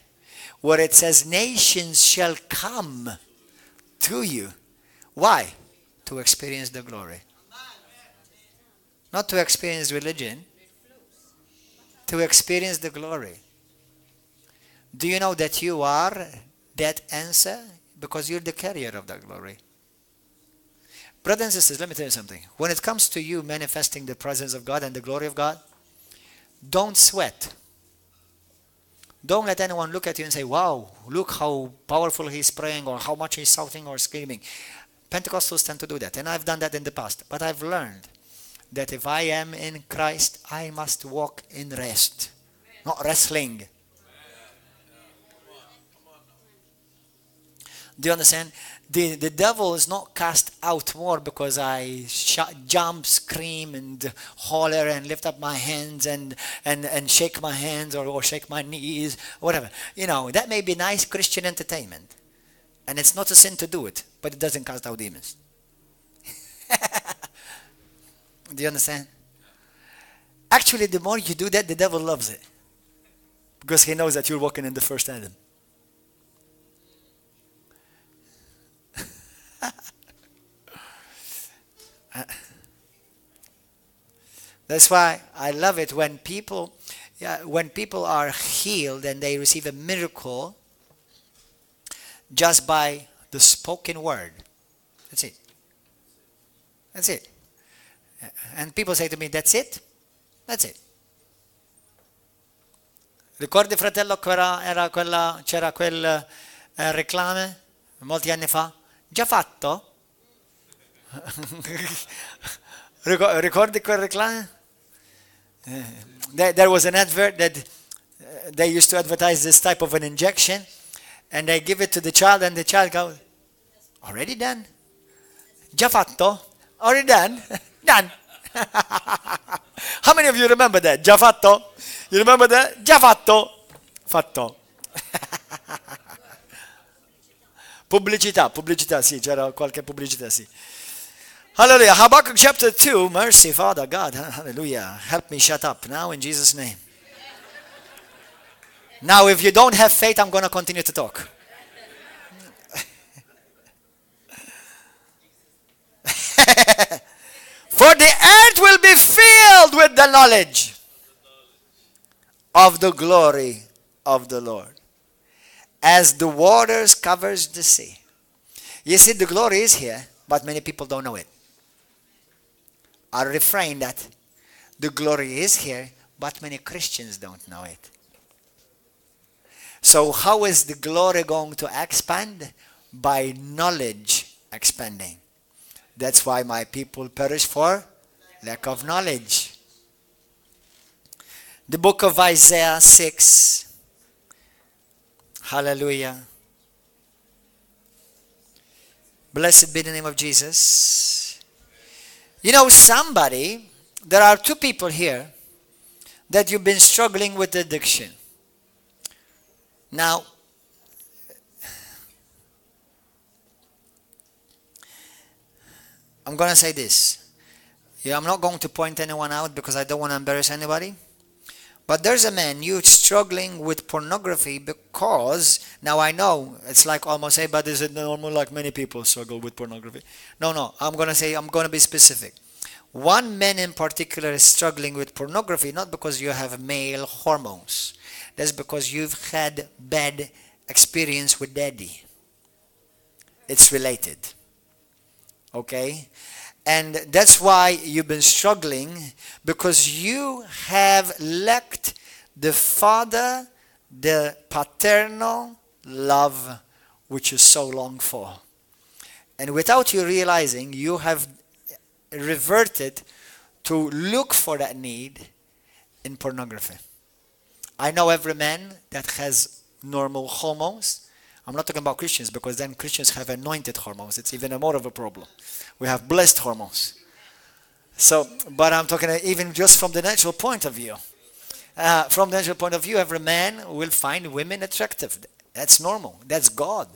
where it says, nations shall come to you. Why? To experience the glory. Not to experience religion. To experience the glory. Do you know that you are that answer? Because you're the carrier of that glory. Brothers and sisters, let me tell you something. When it comes to you manifesting the presence of God and the glory of God, don't sweat. Don't let anyone look at you and say, wow, look how powerful he's praying, or how much he's shouting or screaming. Pentecostals tend to do that, and I've done that in the past. But I've learned that if I am in Christ, I must walk in rest, not wrestling. Do you understand? The devil is not cast out more because I jump, scream, and holler and lift up my hands and shake my hands or shake my knees, whatever. You know, that may be nice Christian entertainment. And it's not a sin to do it, but it doesn't cast out demons. Do you understand? Actually, the more you do that, the devil loves it. Because he knows that you're walking in the first Adam. That's why I love it when people are healed and they receive a miracle just by the spoken word. That's it. That's it. And people say to me, that's it? That's it. Ricordi, fratello, c'era quel reclame molti anni fa? Già fatto? Ricordi quel reclame? There was an advert that they used to advertise this type of an injection, and they give it to the child, and the child goes, already done? Già fatto? Already done? Done. How many of you remember that? Già fatto? You remember that? Già fatto? Fatto. Pubblicità, sì, c'era qualche pubblicità, sì. Hallelujah. Habakkuk chapter 2. Mercy, Father God. Hallelujah. Help me shut up now in Jesus' name. Now, if you don't have faith, I'm going to continue to talk. For the earth will be filled with the knowledge of the glory of the Lord, as the waters covers the sea. You see, the glory is here, but many people don't know it. I refrain that the glory is here, but many Christians don't know it. So how is the glory going to expand? By knowledge expanding. That's why my people perish for lack of knowledge. The book of Isaiah 6. Hallelujah. Blessed be the name of Jesus. You know, there are two people here that you've been struggling with addiction. Now, I'm going to say this. Yeah, I'm not going to point anyone out because I don't want to embarrass anybody. But there's a man, you struggling with pornography because, now I know, it's like almost say, but is it normal like many people struggle with pornography? No, I'm going to be specific. One man in particular is struggling with pornography, not because you have male hormones. That's because you've had bad experience with daddy. It's related. Okay? And that's why you've been struggling, because you have lacked the paternal love which you so long for. And without you realizing, you have reverted to look for that need in pornography. I know every man that has normal hormones. I'm not talking about Christians, because then Christians have anointed hormones. It's even more of a problem. We have blessed hormones. So, but I'm talking even just from the natural point of view. From the natural point of view, every man will find women attractive. That's normal. That's God.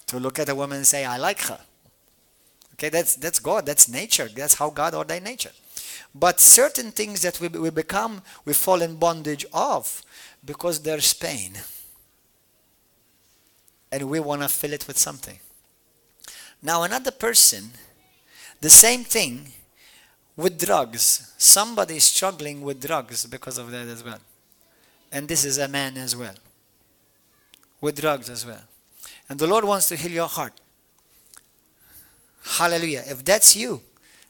To look at a woman and say, I like her. Okay, that's God. That's nature. That's how God ordained nature. But certain things that we fall in bondage of, because there's pain. And we want to fill it with something. Now another person, the same thing with drugs. Somebody is struggling with drugs because of that as well. And this is a man as well. With drugs as well. And the Lord wants to heal your heart. Hallelujah. If that's you,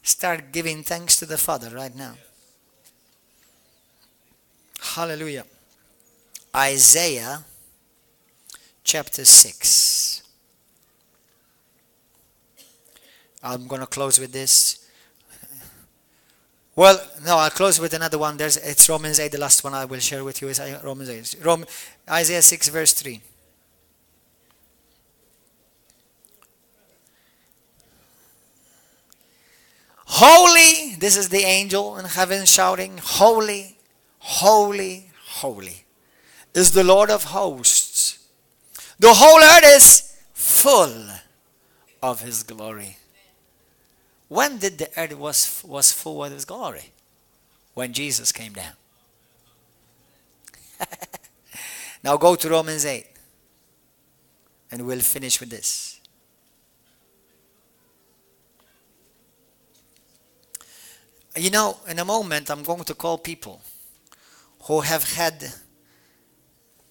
start giving thanks to the Father right now. Hallelujah. Isaiah chapter 6. I'm going to close with this. Well, no, I'll close with another one. It's Romans 8, the last one I will share with you is Romans 8. Isaiah 6 verse 3. Holy, this is the angel in heaven shouting, holy, holy, holy is the Lord of hosts. The whole earth is full of his glory. When did the earth was full of his glory? When Jesus came down. Now go to Romans 8. And we'll finish with this. You know, in a moment I'm going to call people who have had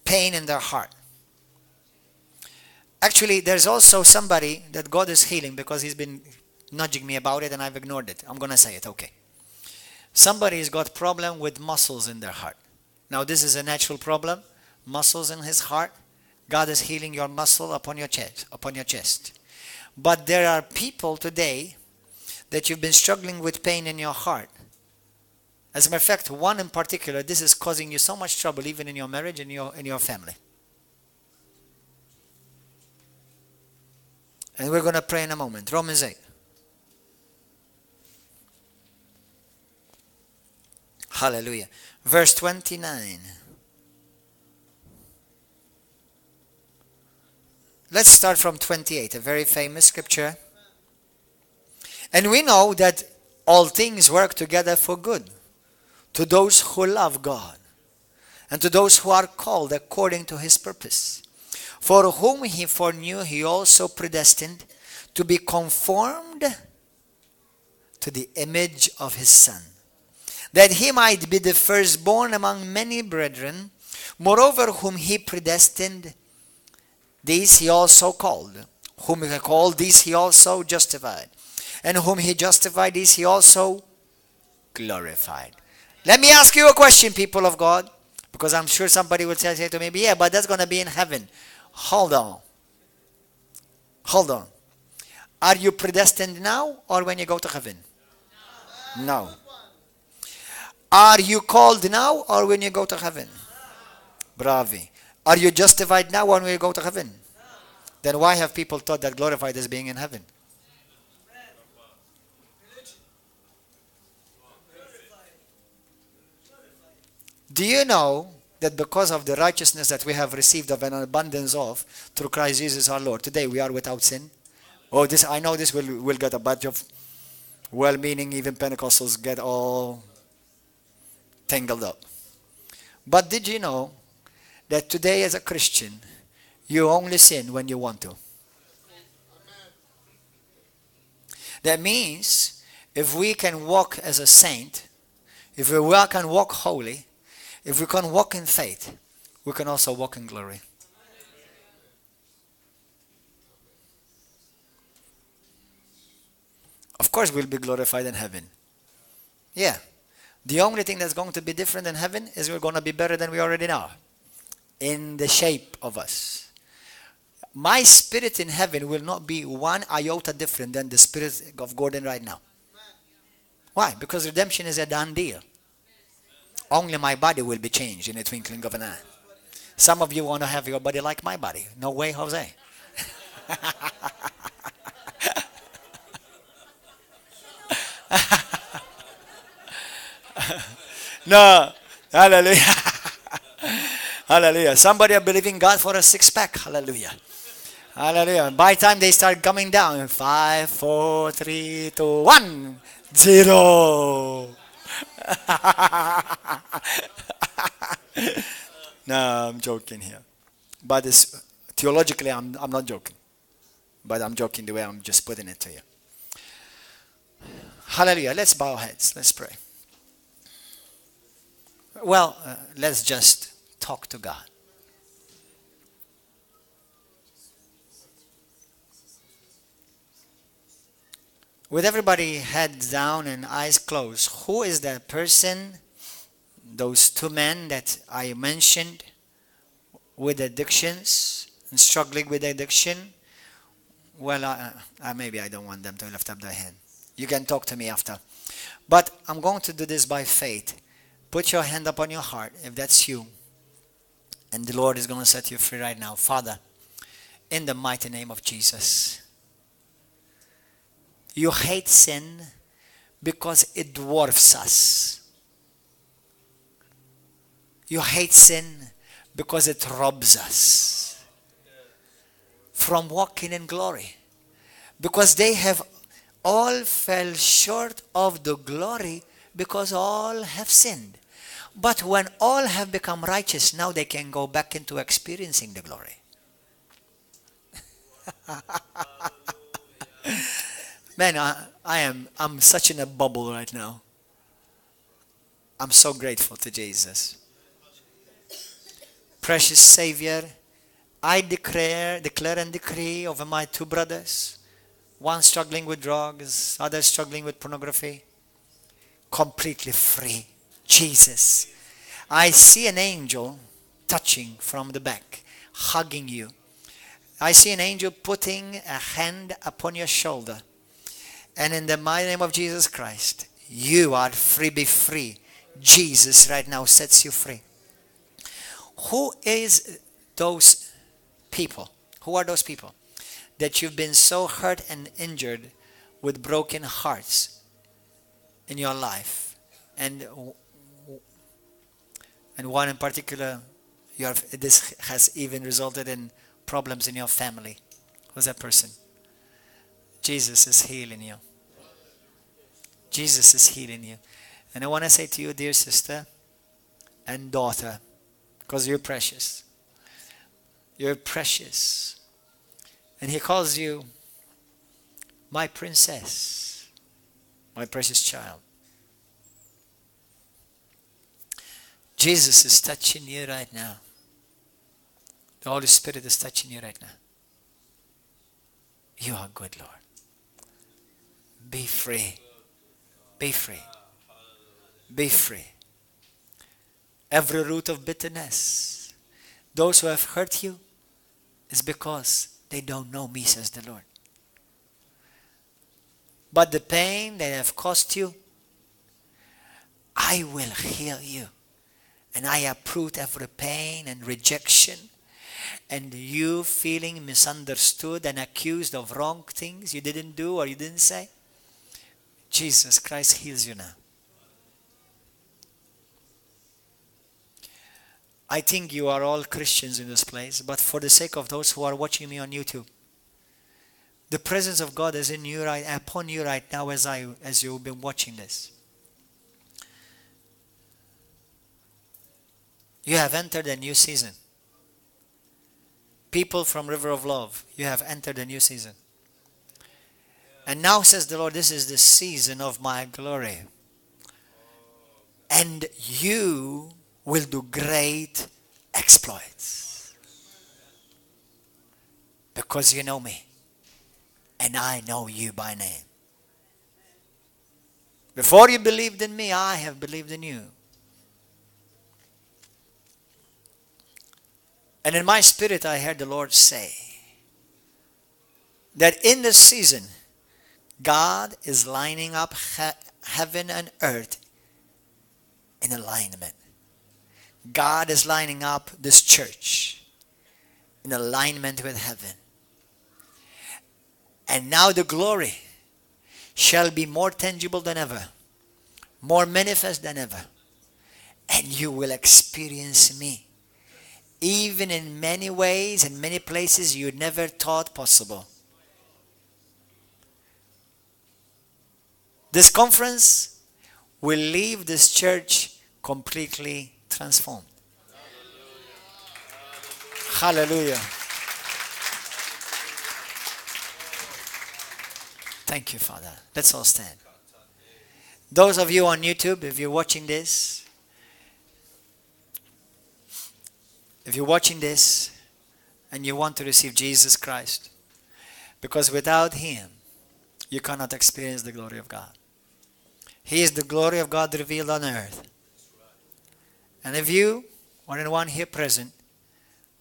pain in their heart. Actually, there's also somebody that God is healing, because he's been nudging me about it and I've ignored it. I'm going to say it, okay. Somebody's got problem with muscles in their heart. Now this is a natural problem, muscles in his heart. God is healing your muscle upon your chest. But there are people today that you've been struggling with pain in your heart. As a matter of fact, one in particular, this is causing you so much trouble even in your marriage and in your family. And we're going to pray in a moment. Romans 8. Hallelujah. Verse 29. Let's start from 28, a very famous scripture. And we know that all things work together for good to those who love God and to those who are called according to his purpose. For whom he foreknew, he also predestined to be conformed to the image of his Son, that he might be the firstborn among many brethren. Moreover, whom he predestined, these he also called. Whom he called, these he also justified. And whom he justified, these he also glorified. Let me ask you a question, people of God, because I'm sure somebody will say to me, yeah, but that's going to be in heaven. Hold on. Hold on. Are you predestined now or when you go to heaven? No. Are you called now or when you go to heaven? Bravi. Are you justified now or when you go to heaven? Then why have people thought that glorified is being in heaven? Do you know that because of the righteousness that we have received of an abundance of through Christ Jesus our Lord, today we are without sin? Oh, this, I know this will get a bunch of well-meaning, even Pentecostals get all tangled up. But did you know that today as a Christian, you only sin when you want to? That means if we can walk as a saint, if we can walk holy, if we can walk in faith, we can also walk in glory. Of course we'll be glorified in heaven. Yeah. The only thing that's going to be different in heaven is we're going to be better than we already are. In the shape of us. My spirit in heaven will not be one iota different than the spirit of Gordon right now. Why? Because redemption is a done deal. Only my body will be changed in a twinkling of an eye. Some of you want to have your body like my body. No way, Jose. No. Hallelujah. Hallelujah. Somebody are believing God for a six-pack. Hallelujah. Hallelujah. By the time they start coming down, 5, 4, 3, 2, 1, 0. No, I'm joking here. But theologically, I'm not joking. But I'm joking the way I'm just putting it to you. Hallelujah. Let's bow our heads. Let's pray. Well, let's just talk to God. With everybody heads down and eyes closed, who is that person, those two men that I mentioned, with addictions and struggling with addiction? Well, maybe I don't want them to lift up their hand. You can talk to me after. But I'm going to do this by faith. Put your hand up on your heart if that's you. And the Lord is going to set you free right now. Father, in the mighty name of Jesus. You hate sin because it dwarfs us. You hate sin because it robs us from walking in glory. Because they have all fell short of the glory because all have sinned. But when all have become righteous, now they can go back into experiencing the glory. Man, I'm such in a bubble right now. I'm so grateful to Jesus. Precious Savior, I declare and decree over my two brothers, one struggling with drugs, other struggling with pornography, completely free. Jesus, I see an angel touching from the back, hugging you. I see an angel putting a hand upon your shoulder. And in the mighty name of Jesus Christ, you are free, be free. Jesus right now sets you free. Who is those people? Who are those people that you've been so hurt and injured with broken hearts in your life? And one in particular, this has even resulted in problems in your family. Who's that person? Jesus is healing you. Jesus is healing you. And I want to say to you, dear sister and daughter, because you're precious. You're precious. And he calls you my princess, my precious child. Jesus is touching you right now. The Holy Spirit is touching you right now. You are good, Lord. Be free. Be free. Be free. Every root of bitterness, those who have hurt you, is because they don't know me, says the Lord. But the pain they have caused you, I will heal you. And I uproot every pain and rejection and you feeling misunderstood and accused of wrong things you didn't do or you didn't say. Jesus Christ heals you now. I think you are all Christians in this place, but for the sake of those who are watching me on YouTube, the presence of God is in you upon you right now as you've been watching this. You have entered a new season. People from River of Love, you have entered a new season. And now says the Lord, this is the season of my glory. And you will do great exploits. Because you know me. And I know you by name. Before you believed in me, I have believed in you. And in my spirit, I heard the Lord say that in this season, God is lining up heaven and earth in alignment. God is lining up this church in alignment with heaven. And now the glory shall be more tangible than ever, more manifest than ever. And you will experience me, even in many ways and many places you never thought possible. This conference will leave this church completely transformed. Hallelujah. Thank you, Father. Let's all stand. Those of you on YouTube, if you're watching this, and you want to receive Jesus Christ, because without Him, you cannot experience the glory of God. He is the glory of God revealed on earth. And if you or anyone here present,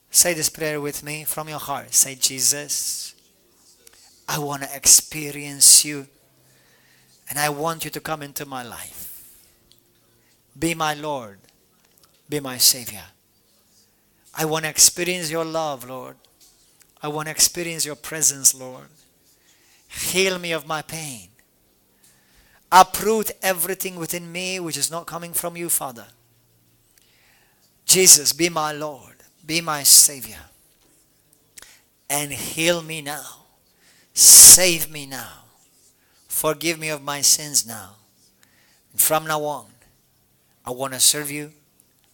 say this prayer with me from your heart. Say, Jesus, I want to experience you, and I want you to come into my life. Be my Lord. Be my Savior. I want to experience your love, Lord. I want to experience your presence, Lord. Heal me of my pain. Uproot everything within me which is not coming from you, Father. Jesus, be my Lord. Be my Savior. And heal me now. Save me now. Forgive me of my sins now. And from now on, I want to serve you.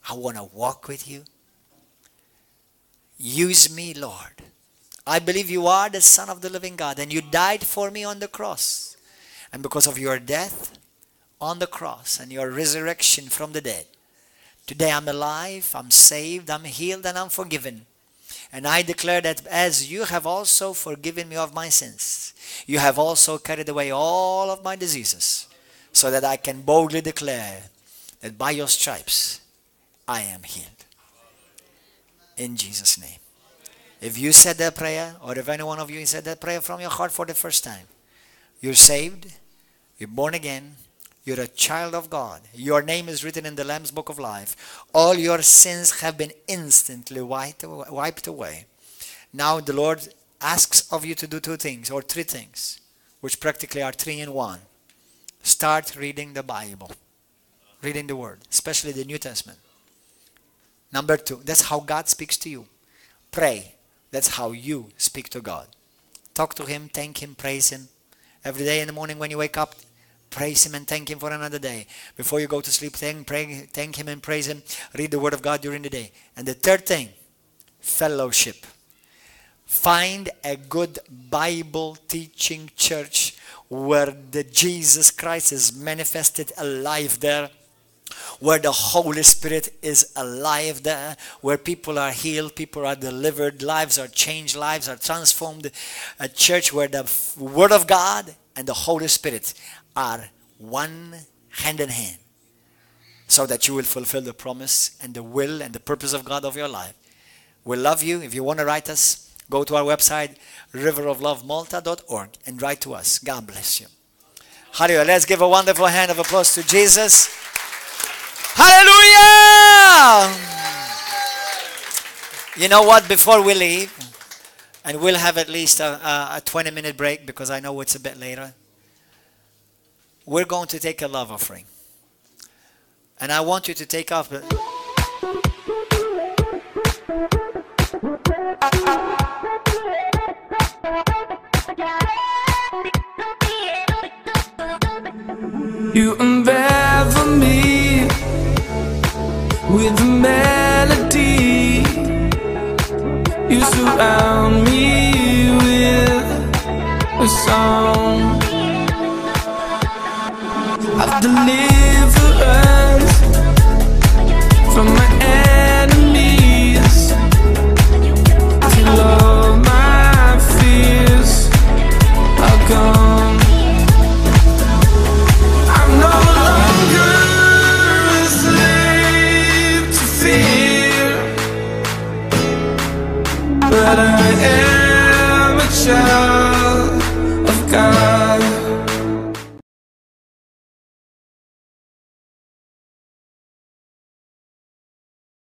I want to walk with you. Use me, Lord. I believe you are the Son of the living God, and you died for me on the cross. And because of your death on the cross and your resurrection from the dead, today I'm alive, I'm saved, I'm healed, and I'm forgiven. And I declare that as you have also forgiven me of my sins, you have also carried away all of my diseases, so that I can boldly declare that by your stripes I am healed. In Jesus' name. If you said that prayer, or if any one of you said that prayer from your heart for the first time, you're saved, you're born again, you're a child of God. Your name is written in the Lamb's Book of Life. All your sins have been instantly wiped away. Now the Lord asks of you to do two things, or three things, which practically are three in one. Start reading the Bible, reading the Word, especially the New Testament. Number two, that's how God speaks to you. Pray. That's how you speak to God. Talk to Him, thank Him, praise Him. Every day in the morning when you wake up, praise Him and thank Him for another day. Before you go to sleep, thank Him and praise Him. Read the Word of God during the day. And the third thing, fellowship. Find a good Bible teaching church where the Jesus Christ is manifested alive there, where the Holy Spirit is alive there, where people are healed, people are delivered, lives are changed, lives are transformed. A church where the Word of God and the Holy Spirit are one hand in hand, so that you will fulfill the promise and the will and the purpose of God of your life. We love you. If you want to write us, go to our website, riveroflovemalta.org, and write to us. God bless you. Hallelujah. Let's give a wonderful hand of applause to Jesus. Hallelujah! You know what? Before we leave, and we'll have at least a 20-minute break because I know it's a bit later. We're going to take a love offering. And I want you to take up You unravel me with a melody. You surround me with a song of deliverance from my enemies, till all my fears are gone. I'm no longer a slave to fear, but I am a child of God.